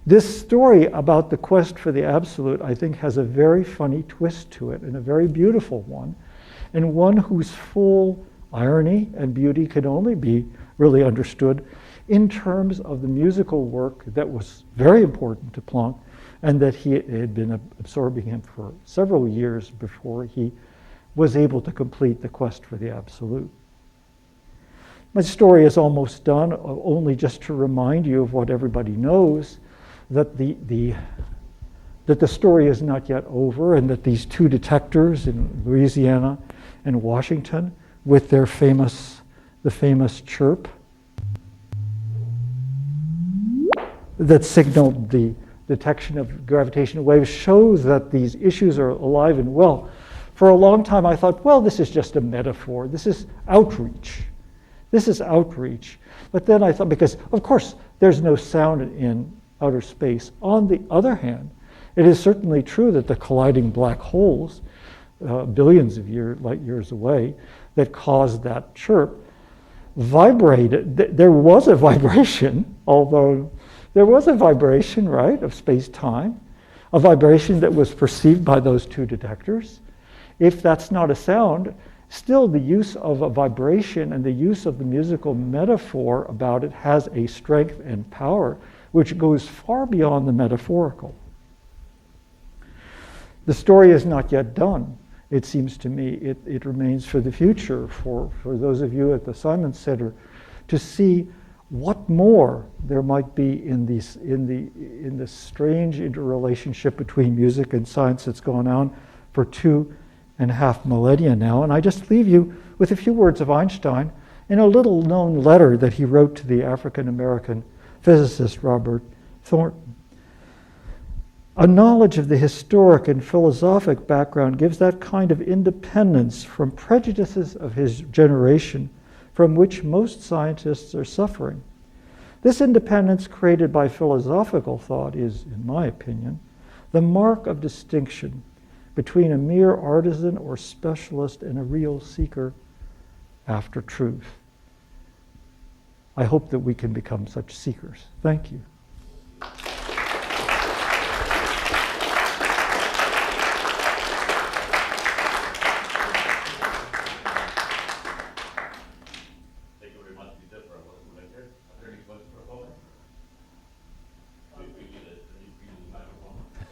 this story about the quest for the absolute, I think, has a very funny twist to it, and a very beautiful one, and one whose full irony and beauty can only be really understood in terms of the musical work that was very important to Planck, and that he had been absorbing him for several years before he was able to complete the quest for the absolute. My story is almost done, only just to remind you of what everybody knows, that the story is not yet over, and that these two detectors in Louisiana and Washington, with the famous chirp that signaled the detection of gravitational waves, shows that these issues are alive and well. For a long time I thought, well, this is just a metaphor. This is outreach. This is outreach. But then I thought, because of course there's no sound in outer space. On the other hand, it is certainly true that the colliding black holes, billions of light years away, that caused that chirp, vibrated. There was a vibration, although there was a vibration, right, of space-time, a vibration that was perceived by those two detectors. If that's not a sound, still the use of a vibration and the use of the musical metaphor about it has a strength and power which goes far beyond the metaphorical. The story is not yet done. It seems to me it remains for the future, for those of you at the Simon Center, to see what more there might be in the strange interrelationship between music and science that's gone on for 2.5 millennia now. And I just leave you with a few words of Einstein in a little known letter that he wrote to the African-American physicist Robert Thornton. A knowledge of the historic and philosophic background gives that kind of independence from prejudices of his generation from which most scientists are suffering. This independence created by philosophical thought is, in my opinion, the mark of distinction between a mere artisan or specialist and a real seeker after truth. I hope that we can become such seekers. Thank you.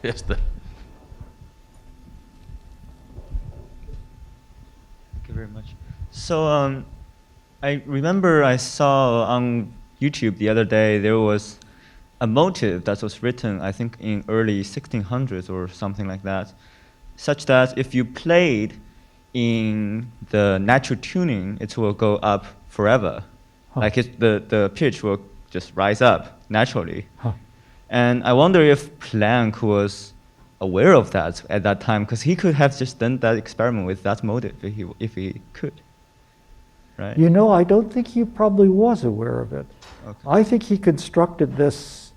Yes. Thank you very much. So I remember I saw on YouTube the other day there was a motive that was written, I think, in early 1600s or something like that, such that if you played in the natural tuning, it will go up forever. Huh. Like the pitch will just rise up naturally. Huh. And I wonder if Planck was aware of that at that time, because he could have just done that experiment with that motive if he could. Right? You know, I don't think he probably was aware of it. Okay. I think he constructed this.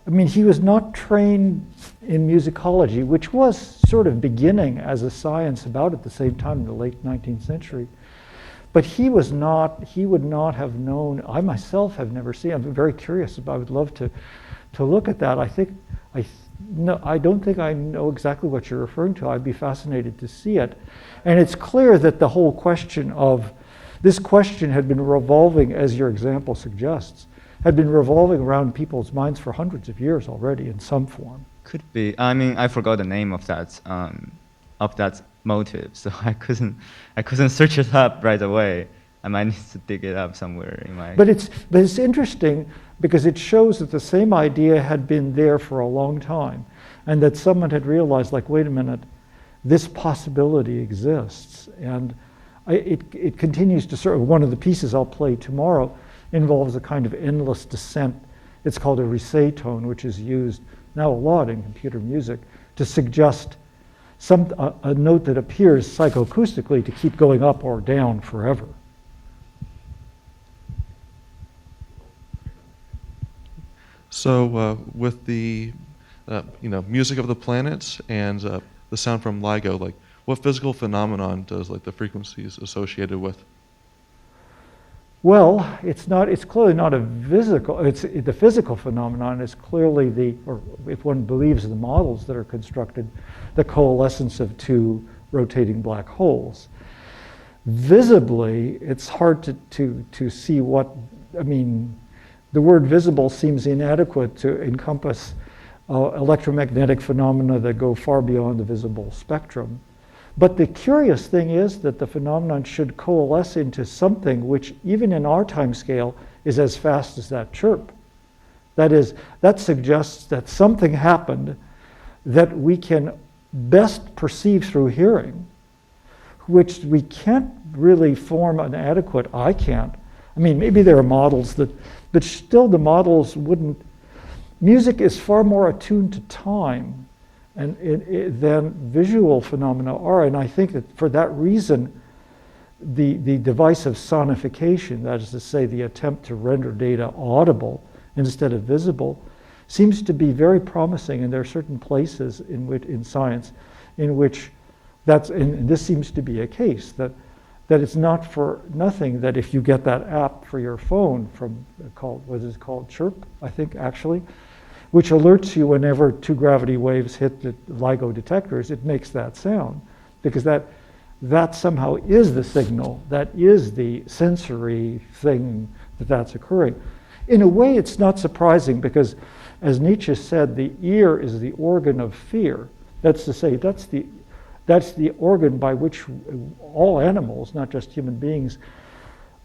I mean, he was not trained in musicology, which was sort of beginning as a science about at the same time in the late 19th century. But he would not have known. I myself have never seen. I'm very curious about. I would love to look at that. I don't think I know exactly what you're referring to. I'd be fascinated to see it. And it's clear that the whole question of this question had been revolving, as your example suggests, had been revolving around people's minds for hundreds of years already in some form. Could be. I mean, I forgot the name of that motive, so I couldn't search it up right away. I might need to dig it up somewhere in my. But it's interesting because it shows that the same idea had been there for a long time, and that someone had realized, like, wait a minute, this possibility exists, and it continues to serve. One of the pieces I'll play tomorrow involves a kind of endless descent. It's called a risetone, which is used now a lot in computer music to suggest a note that appears psychoacoustically to keep going up or down forever. So with the music of the planets and the sound from LIGO, like what physical phenomenon does like the frequencies associated with? Well, it's clearly not a physical, the physical phenomenon is clearly or if one believes the models that are constructed, the coalescence of two rotating black holes. Visibly, it's hard to see what, I mean, the word visible seems inadequate to encompass electromagnetic phenomena that go far beyond the visible spectrum. But the curious thing is that the phenomenon should coalesce into something which, even in our time scale, is as fast as that chirp. That is, that suggests that something happened that we can best perceive through hearing, which we can't really form an adequate, I can't. I mean, maybe there are models but still the models wouldn't. Music is far more attuned to time than visual phenomena are, and I think that for that reason, the device of sonification, that is to say, the attempt to render data audible instead of visible, seems to be very promising, and there are certain places in science in which and this seems to be a case, that it's not for nothing that if you get that app for your phone what is it called, Chirp, I think, actually, which alerts you whenever two gravity waves hit the LIGO detectors, it makes that sound, because that somehow is the signal, that is the sensory thing that's occurring. In a way, it's not surprising, because as Nietzsche said, the ear is the organ of fear. That's to say, that's the organ by which all animals, not just human beings,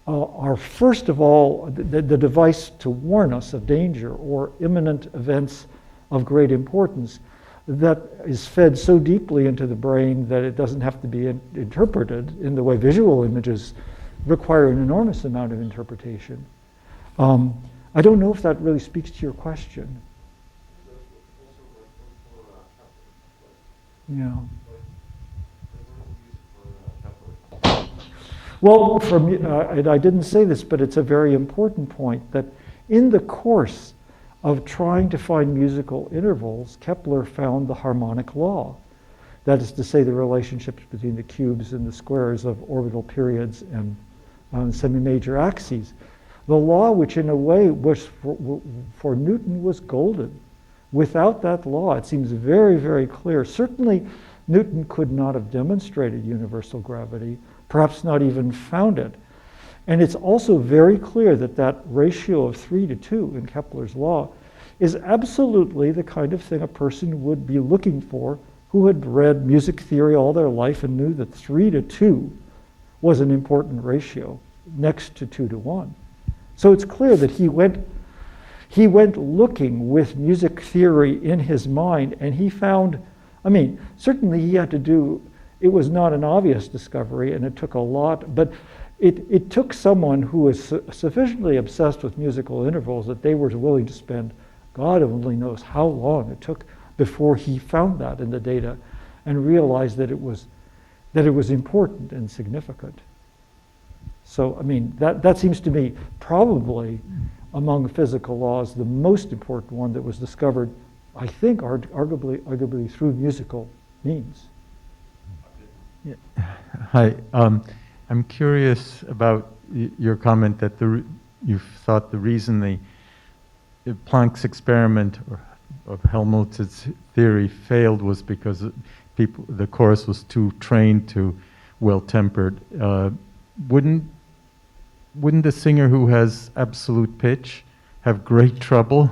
are first of all the device to warn us of danger or imminent events of great importance, that is fed so deeply into the brain that it doesn't have to be interpreted in the way visual images require an enormous amount of interpretation. I don't know if that really speaks to your question. Yeah. Well, I didn't say this, but it's a very important point that in the course of trying to find musical intervals, Kepler found the harmonic law. That is to say, the relationships between the cubes and the squares of orbital periods and semi-major axes. The law, which in a way was for Newton was golden. Without that law, it seems very, very clear. Certainly, Newton could not have demonstrated universal gravity, perhaps not even found it. And it's also very clear that ratio of 3 to 2 in Kepler's law is absolutely the kind of thing a person would be looking for who had read music theory all their life and knew that 3:2 was an important ratio, next to 2:1. So it's clear that he went looking with music theory in his mind, and he found, I mean, certainly he had to do, it was not an obvious discovery, and it took a lot, but it took someone who was sufficiently obsessed with musical intervals that they were willing to spend, God only knows how long it took before he found that in the data and realized that it was important and significant. So, I mean, that seems to me probably among physical laws the most important one that was discovered, I think, arguably through musical means. Yeah. Hi. I'm curious about your comment that you thought the reason the Planck's experiment of Helmholtz's theory failed was because the chorus was too trained to well-tempered. Wouldn't the singer who has absolute pitch have great trouble?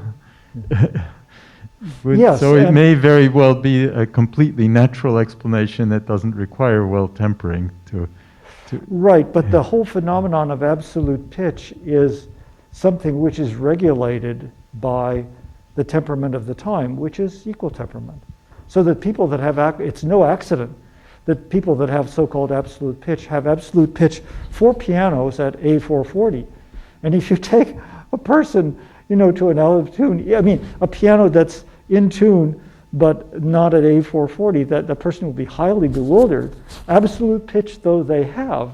Yes, so it may very well be a completely natural explanation that doesn't require well-tempering to. Right, but the whole phenomenon of absolute pitch is something which is regulated by the temperament of the time, which is equal temperament. So that people that have, it's no accident that people that have so-called absolute pitch have absolute pitch for pianos at A440. And if you take a person, to an out of tune, I mean, a piano that's in tune but not at A440, that the person will be highly bewildered, absolute pitch though they have,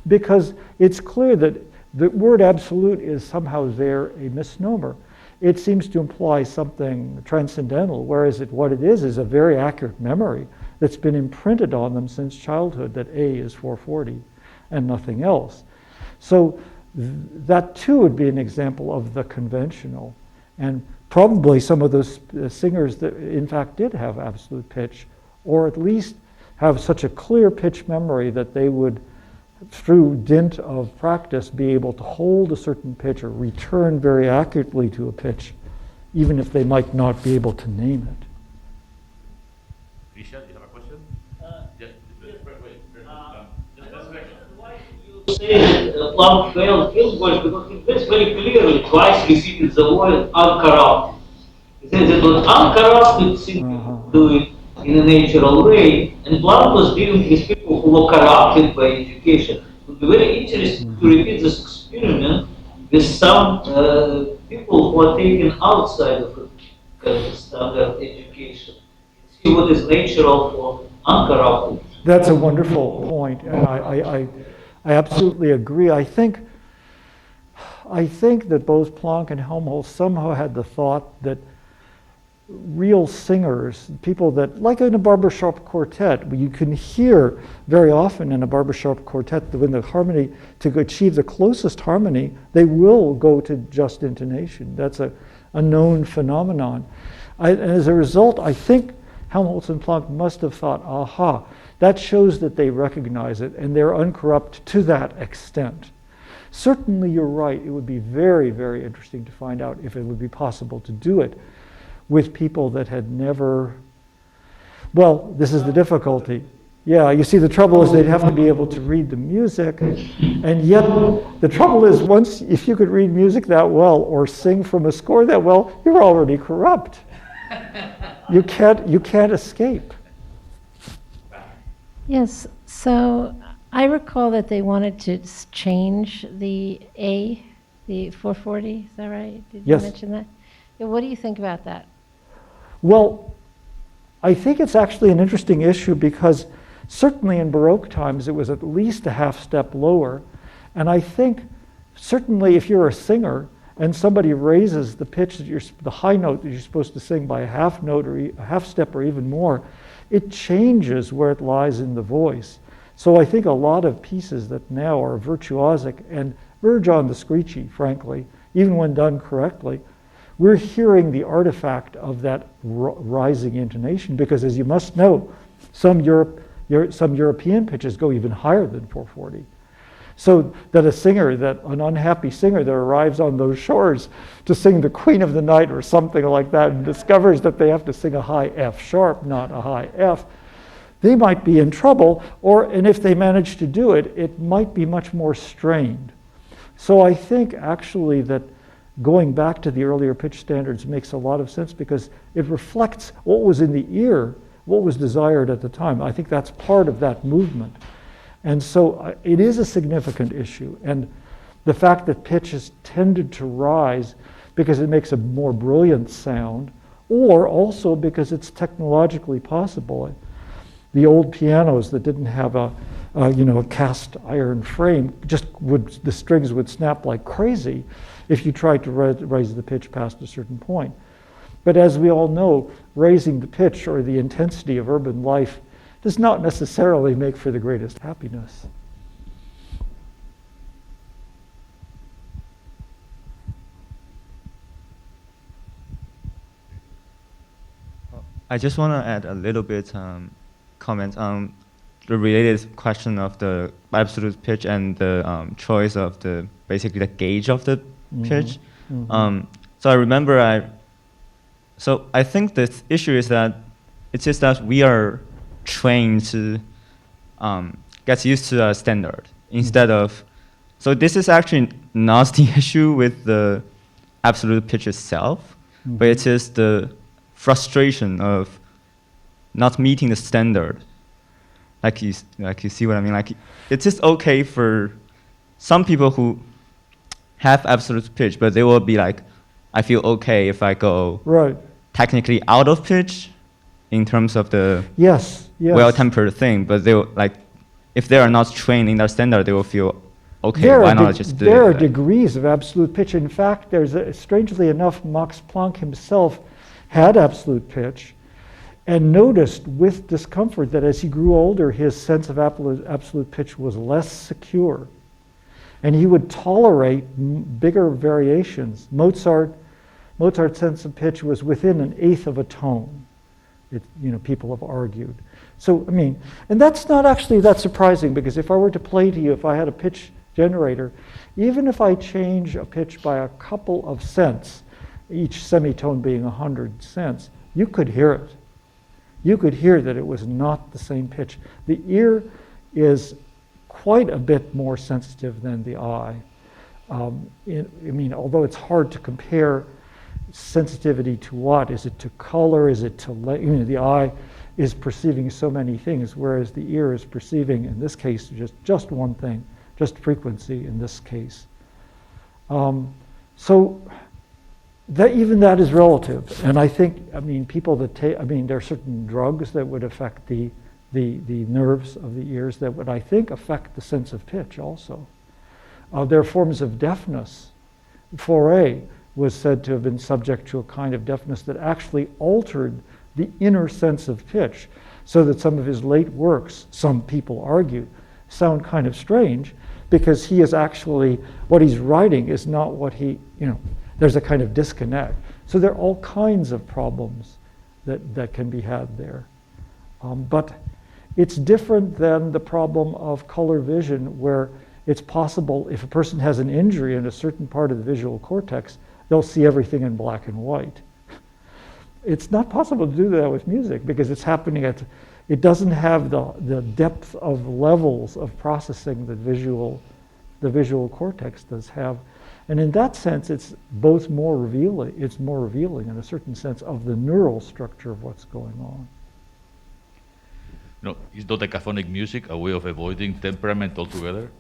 because it's clear that the word absolute is somehow there a misnomer. It seems to imply something transcendental, whereas what it is a very accurate memory that's been imprinted on them since childhood that A is 440 and nothing else. So that too would be an example of the conventional. And probably some of those singers that in fact did have absolute pitch, or at least have such a clear pitch memory that they would, through dint of practice, be able to hold a certain pitch or return very accurately to a pitch, even if they might not be able to name it. Richard, you have a question? Why do you say that Planck failed Helmholtz? Because it says very clearly, twice repeated the word uncorrupted. He says that what uncorrupted thing do it in a natural way, and Planck was dealing with people who were corrupted by education. It would be very interesting to repeat this experiment with some people who are taken outside of standard education. See what is natural for uncorrupted. That's a wonderful point, and I absolutely agree. I think that both Planck and Helmholtz somehow had the thought that real singers, people that, like in a barbershop quartet, you can hear very often in a barbershop quartet that when the harmony, to achieve the closest harmony, they will go to just intonation. That's a known phenomenon. And as a result, I think Helmholtz and Planck must have thought, aha, that shows that they recognize it and they're uncorrupt to that extent. Certainly you're right, it would be very, very interesting to find out if it would be possible to do it with people that had never, well, this is the difficulty. Yeah, you see, the trouble is they'd have to be able to read the music, and yet the trouble is once, if you could read music that well or sing from a score that well, you're already corrupt. You can't escape. Yes, so I recall that they wanted to change the A, the 440, is that right? Did Yes. you mention that? Yeah, what do you think about that? Well, I think it's actually an interesting issue because certainly in Baroque times it was at least a half step lower. And I think certainly if you're a singer and somebody raises the pitch, the high note that you're supposed to sing by a half note or a half step or even more, it changes where it lies in the voice. So I think a lot of pieces that now are virtuosic and verge on the screechy, frankly, even when done correctly, we're hearing the artifact of that rising intonation because, as you must know, some European pitches go even higher than 440. So that an unhappy singer that arrives on those shores to sing the Queen of the Night or something like that and discovers that they have to sing a high F sharp, not a high F, they might be in trouble, and if they manage to do it, it might be much more strained. So I think actually that going back to the earlier pitch standards makes a lot of sense because it reflects what was in the ear, what was desired at the time. I think that's part of that movement. And so it is a significant issue. And the fact that pitch has tended to rise because it makes a more brilliant sound, or also because it's technologically possible. The old pianos that didn't have a cast iron frame, the strings would snap like crazy if you tried to raise the pitch past a certain point. But as we all know, raising the pitch or the intensity of urban life does not necessarily make for the greatest happiness. I just want to add a little bit comment on the related question of the absolute pitch and the choice of basically the gauge of the pitch. So I remember so I think the issue is that it's just that we are trained to get used to a standard instead of, so this is actually not the issue with the absolute pitch itself, but it is the frustration of not meeting the standard. Like you see what I mean? Like it's just okay for some people who have absolute pitch, but they will be like, I feel okay if I go technically out of pitch in terms of the well-tempered thing, but they will, like, if they are not trained in their standard, they will feel, okay, why not just do it? There are degrees of absolute pitch. In fact, strangely enough, Max Planck himself had absolute pitch and noticed with discomfort that as he grew older, his sense of absolute pitch was less secure. And he would tolerate bigger variations. Mozart's sense of pitch was within an eighth of a tone. People have argued. So, I mean, and that's not actually that surprising, because if I were to play to you, if I had a pitch generator, even if I change a pitch by a couple of cents, each semitone being 100 cents, you could hear it. You could hear that it was not the same pitch. The ear is quite a bit more sensitive than the eye. Although it's hard to compare sensitivity to what? Is it to color? Is it to the eye is perceiving so many things, whereas the ear is perceiving, in this case, just one thing, just frequency in this case. So even that is relative. And I think, people that there are certain drugs that would affect the nerves of the ears that would, I think, affect the sense of pitch also. There are forms of deafness. Fauré was said to have been subject to a kind of deafness that actually altered the inner sense of pitch, so that some of his late works, some people argue, sound kind of strange, because he is actually, what he's writing is not what there's a kind of disconnect. So there are all kinds of problems that can be had there. But it's different than the problem of color vision, where it's possible if a person has an injury in a certain part of the visual cortex, they'll see everything in black and white. It's not possible to do that with music, because it's happening it doesn't have the depth of levels of processing that the visual cortex does have. And in that sense, it's both more revealing in a certain sense of the neural structure of what's going on. Is dodecaphonic music a way of avoiding temperament altogether?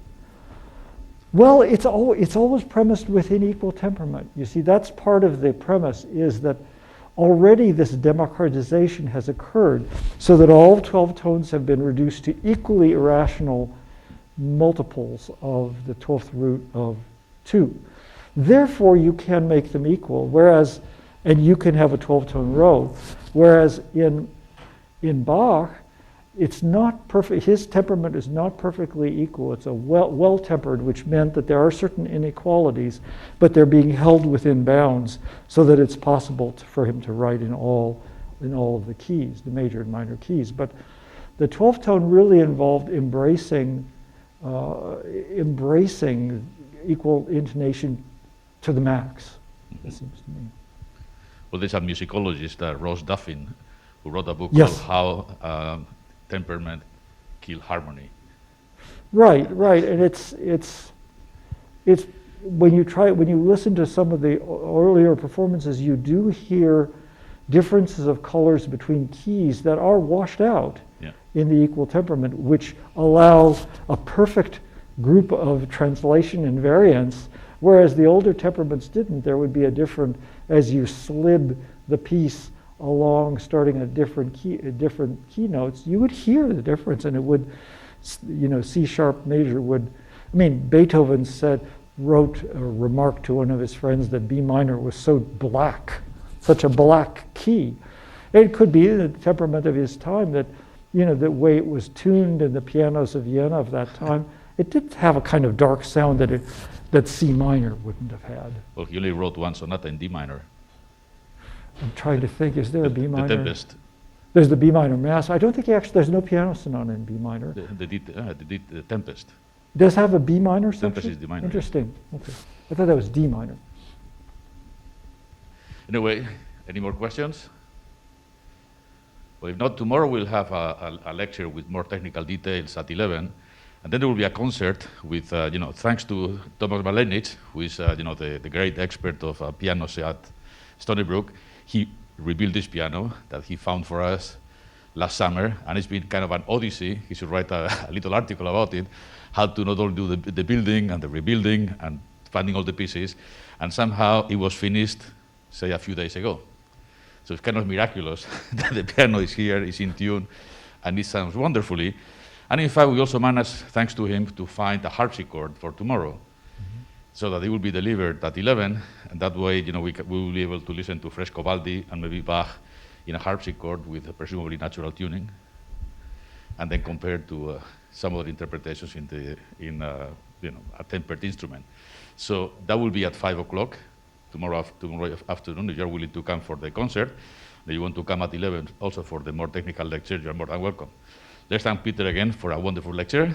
Well, it's always premised within equal temperament. You see, that's part of the premise, is that already this democratization has occurred, so that all 12 tones have been reduced to equally irrational multiples of the 12th root of 2. Therefore, you can make them equal, and you can have a 12-tone row, whereas in Bach, it's not perfect. His temperament is not perfectly equal. It's a well-tempered, which meant that there are certain inequalities, but they're being held within bounds, so that it's possible for him to write in all of the keys, the major and minor keys. But the 12th tone really involved embracing embracing equal intonation to the max, it seems to me. Well, there's a musicologist, Ross Duffin, who wrote a book Yes. called How Temperament Killed Harmony. Right, and it's when you listen to some of the earlier performances, you do hear differences of colors between keys that are washed out Yeah. in the equal temperament, which allow a perfect group of translation and variance, whereas the older temperaments didn't. There would be a different, as you slid the piece along, starting at different key notes, you would hear the difference, and it would, C sharp major would, Beethoven wrote a remark to one of his friends that B minor was so black, such a black key. It could be the temperament of his time that, the way it was tuned in the pianos of Vienna of that time, it did have a kind of dark sound that C minor wouldn't have had. Well, he only wrote one sonata in D minor. I'm trying to think, is there a B minor? The Tempest. There's the B minor Mass. I don't think there's no piano sonata in B minor. The Tempest. Does have a B minor section? Tempest is D minor. Interesting. Okay. I thought that was D minor. Anyway, any more questions? Well, if not, tomorrow we'll have a lecture with more technical details at 11. And then there will be a concert with, thanks to Thomas Malenich, who is, the great expert of pianos at Stony Brook. He rebuilt this piano that he found for us last summer, and it's been kind of an odyssey. He should write a little article about it, how to not only do the building and the rebuilding and finding all the pieces, and somehow it was finished, say, a few days ago. So it's kind of miraculous that the piano is here, is in tune, and it sounds wonderfully. And in fact, we also managed, thanks to him, to find a harpsichord for tomorrow, so that it will be delivered at 11, and that way, we will be able to listen to Frescobaldi and maybe Bach in a harpsichord with presumably natural tuning, and then compare to some other interpretations in a tempered instrument. So that will be at 5 o'clock tomorrow afternoon. If you're willing to come for the concert, if you want to come at 11 also for the more technical lecture, you're more than welcome. Let's thank Peter again for a wonderful lecture.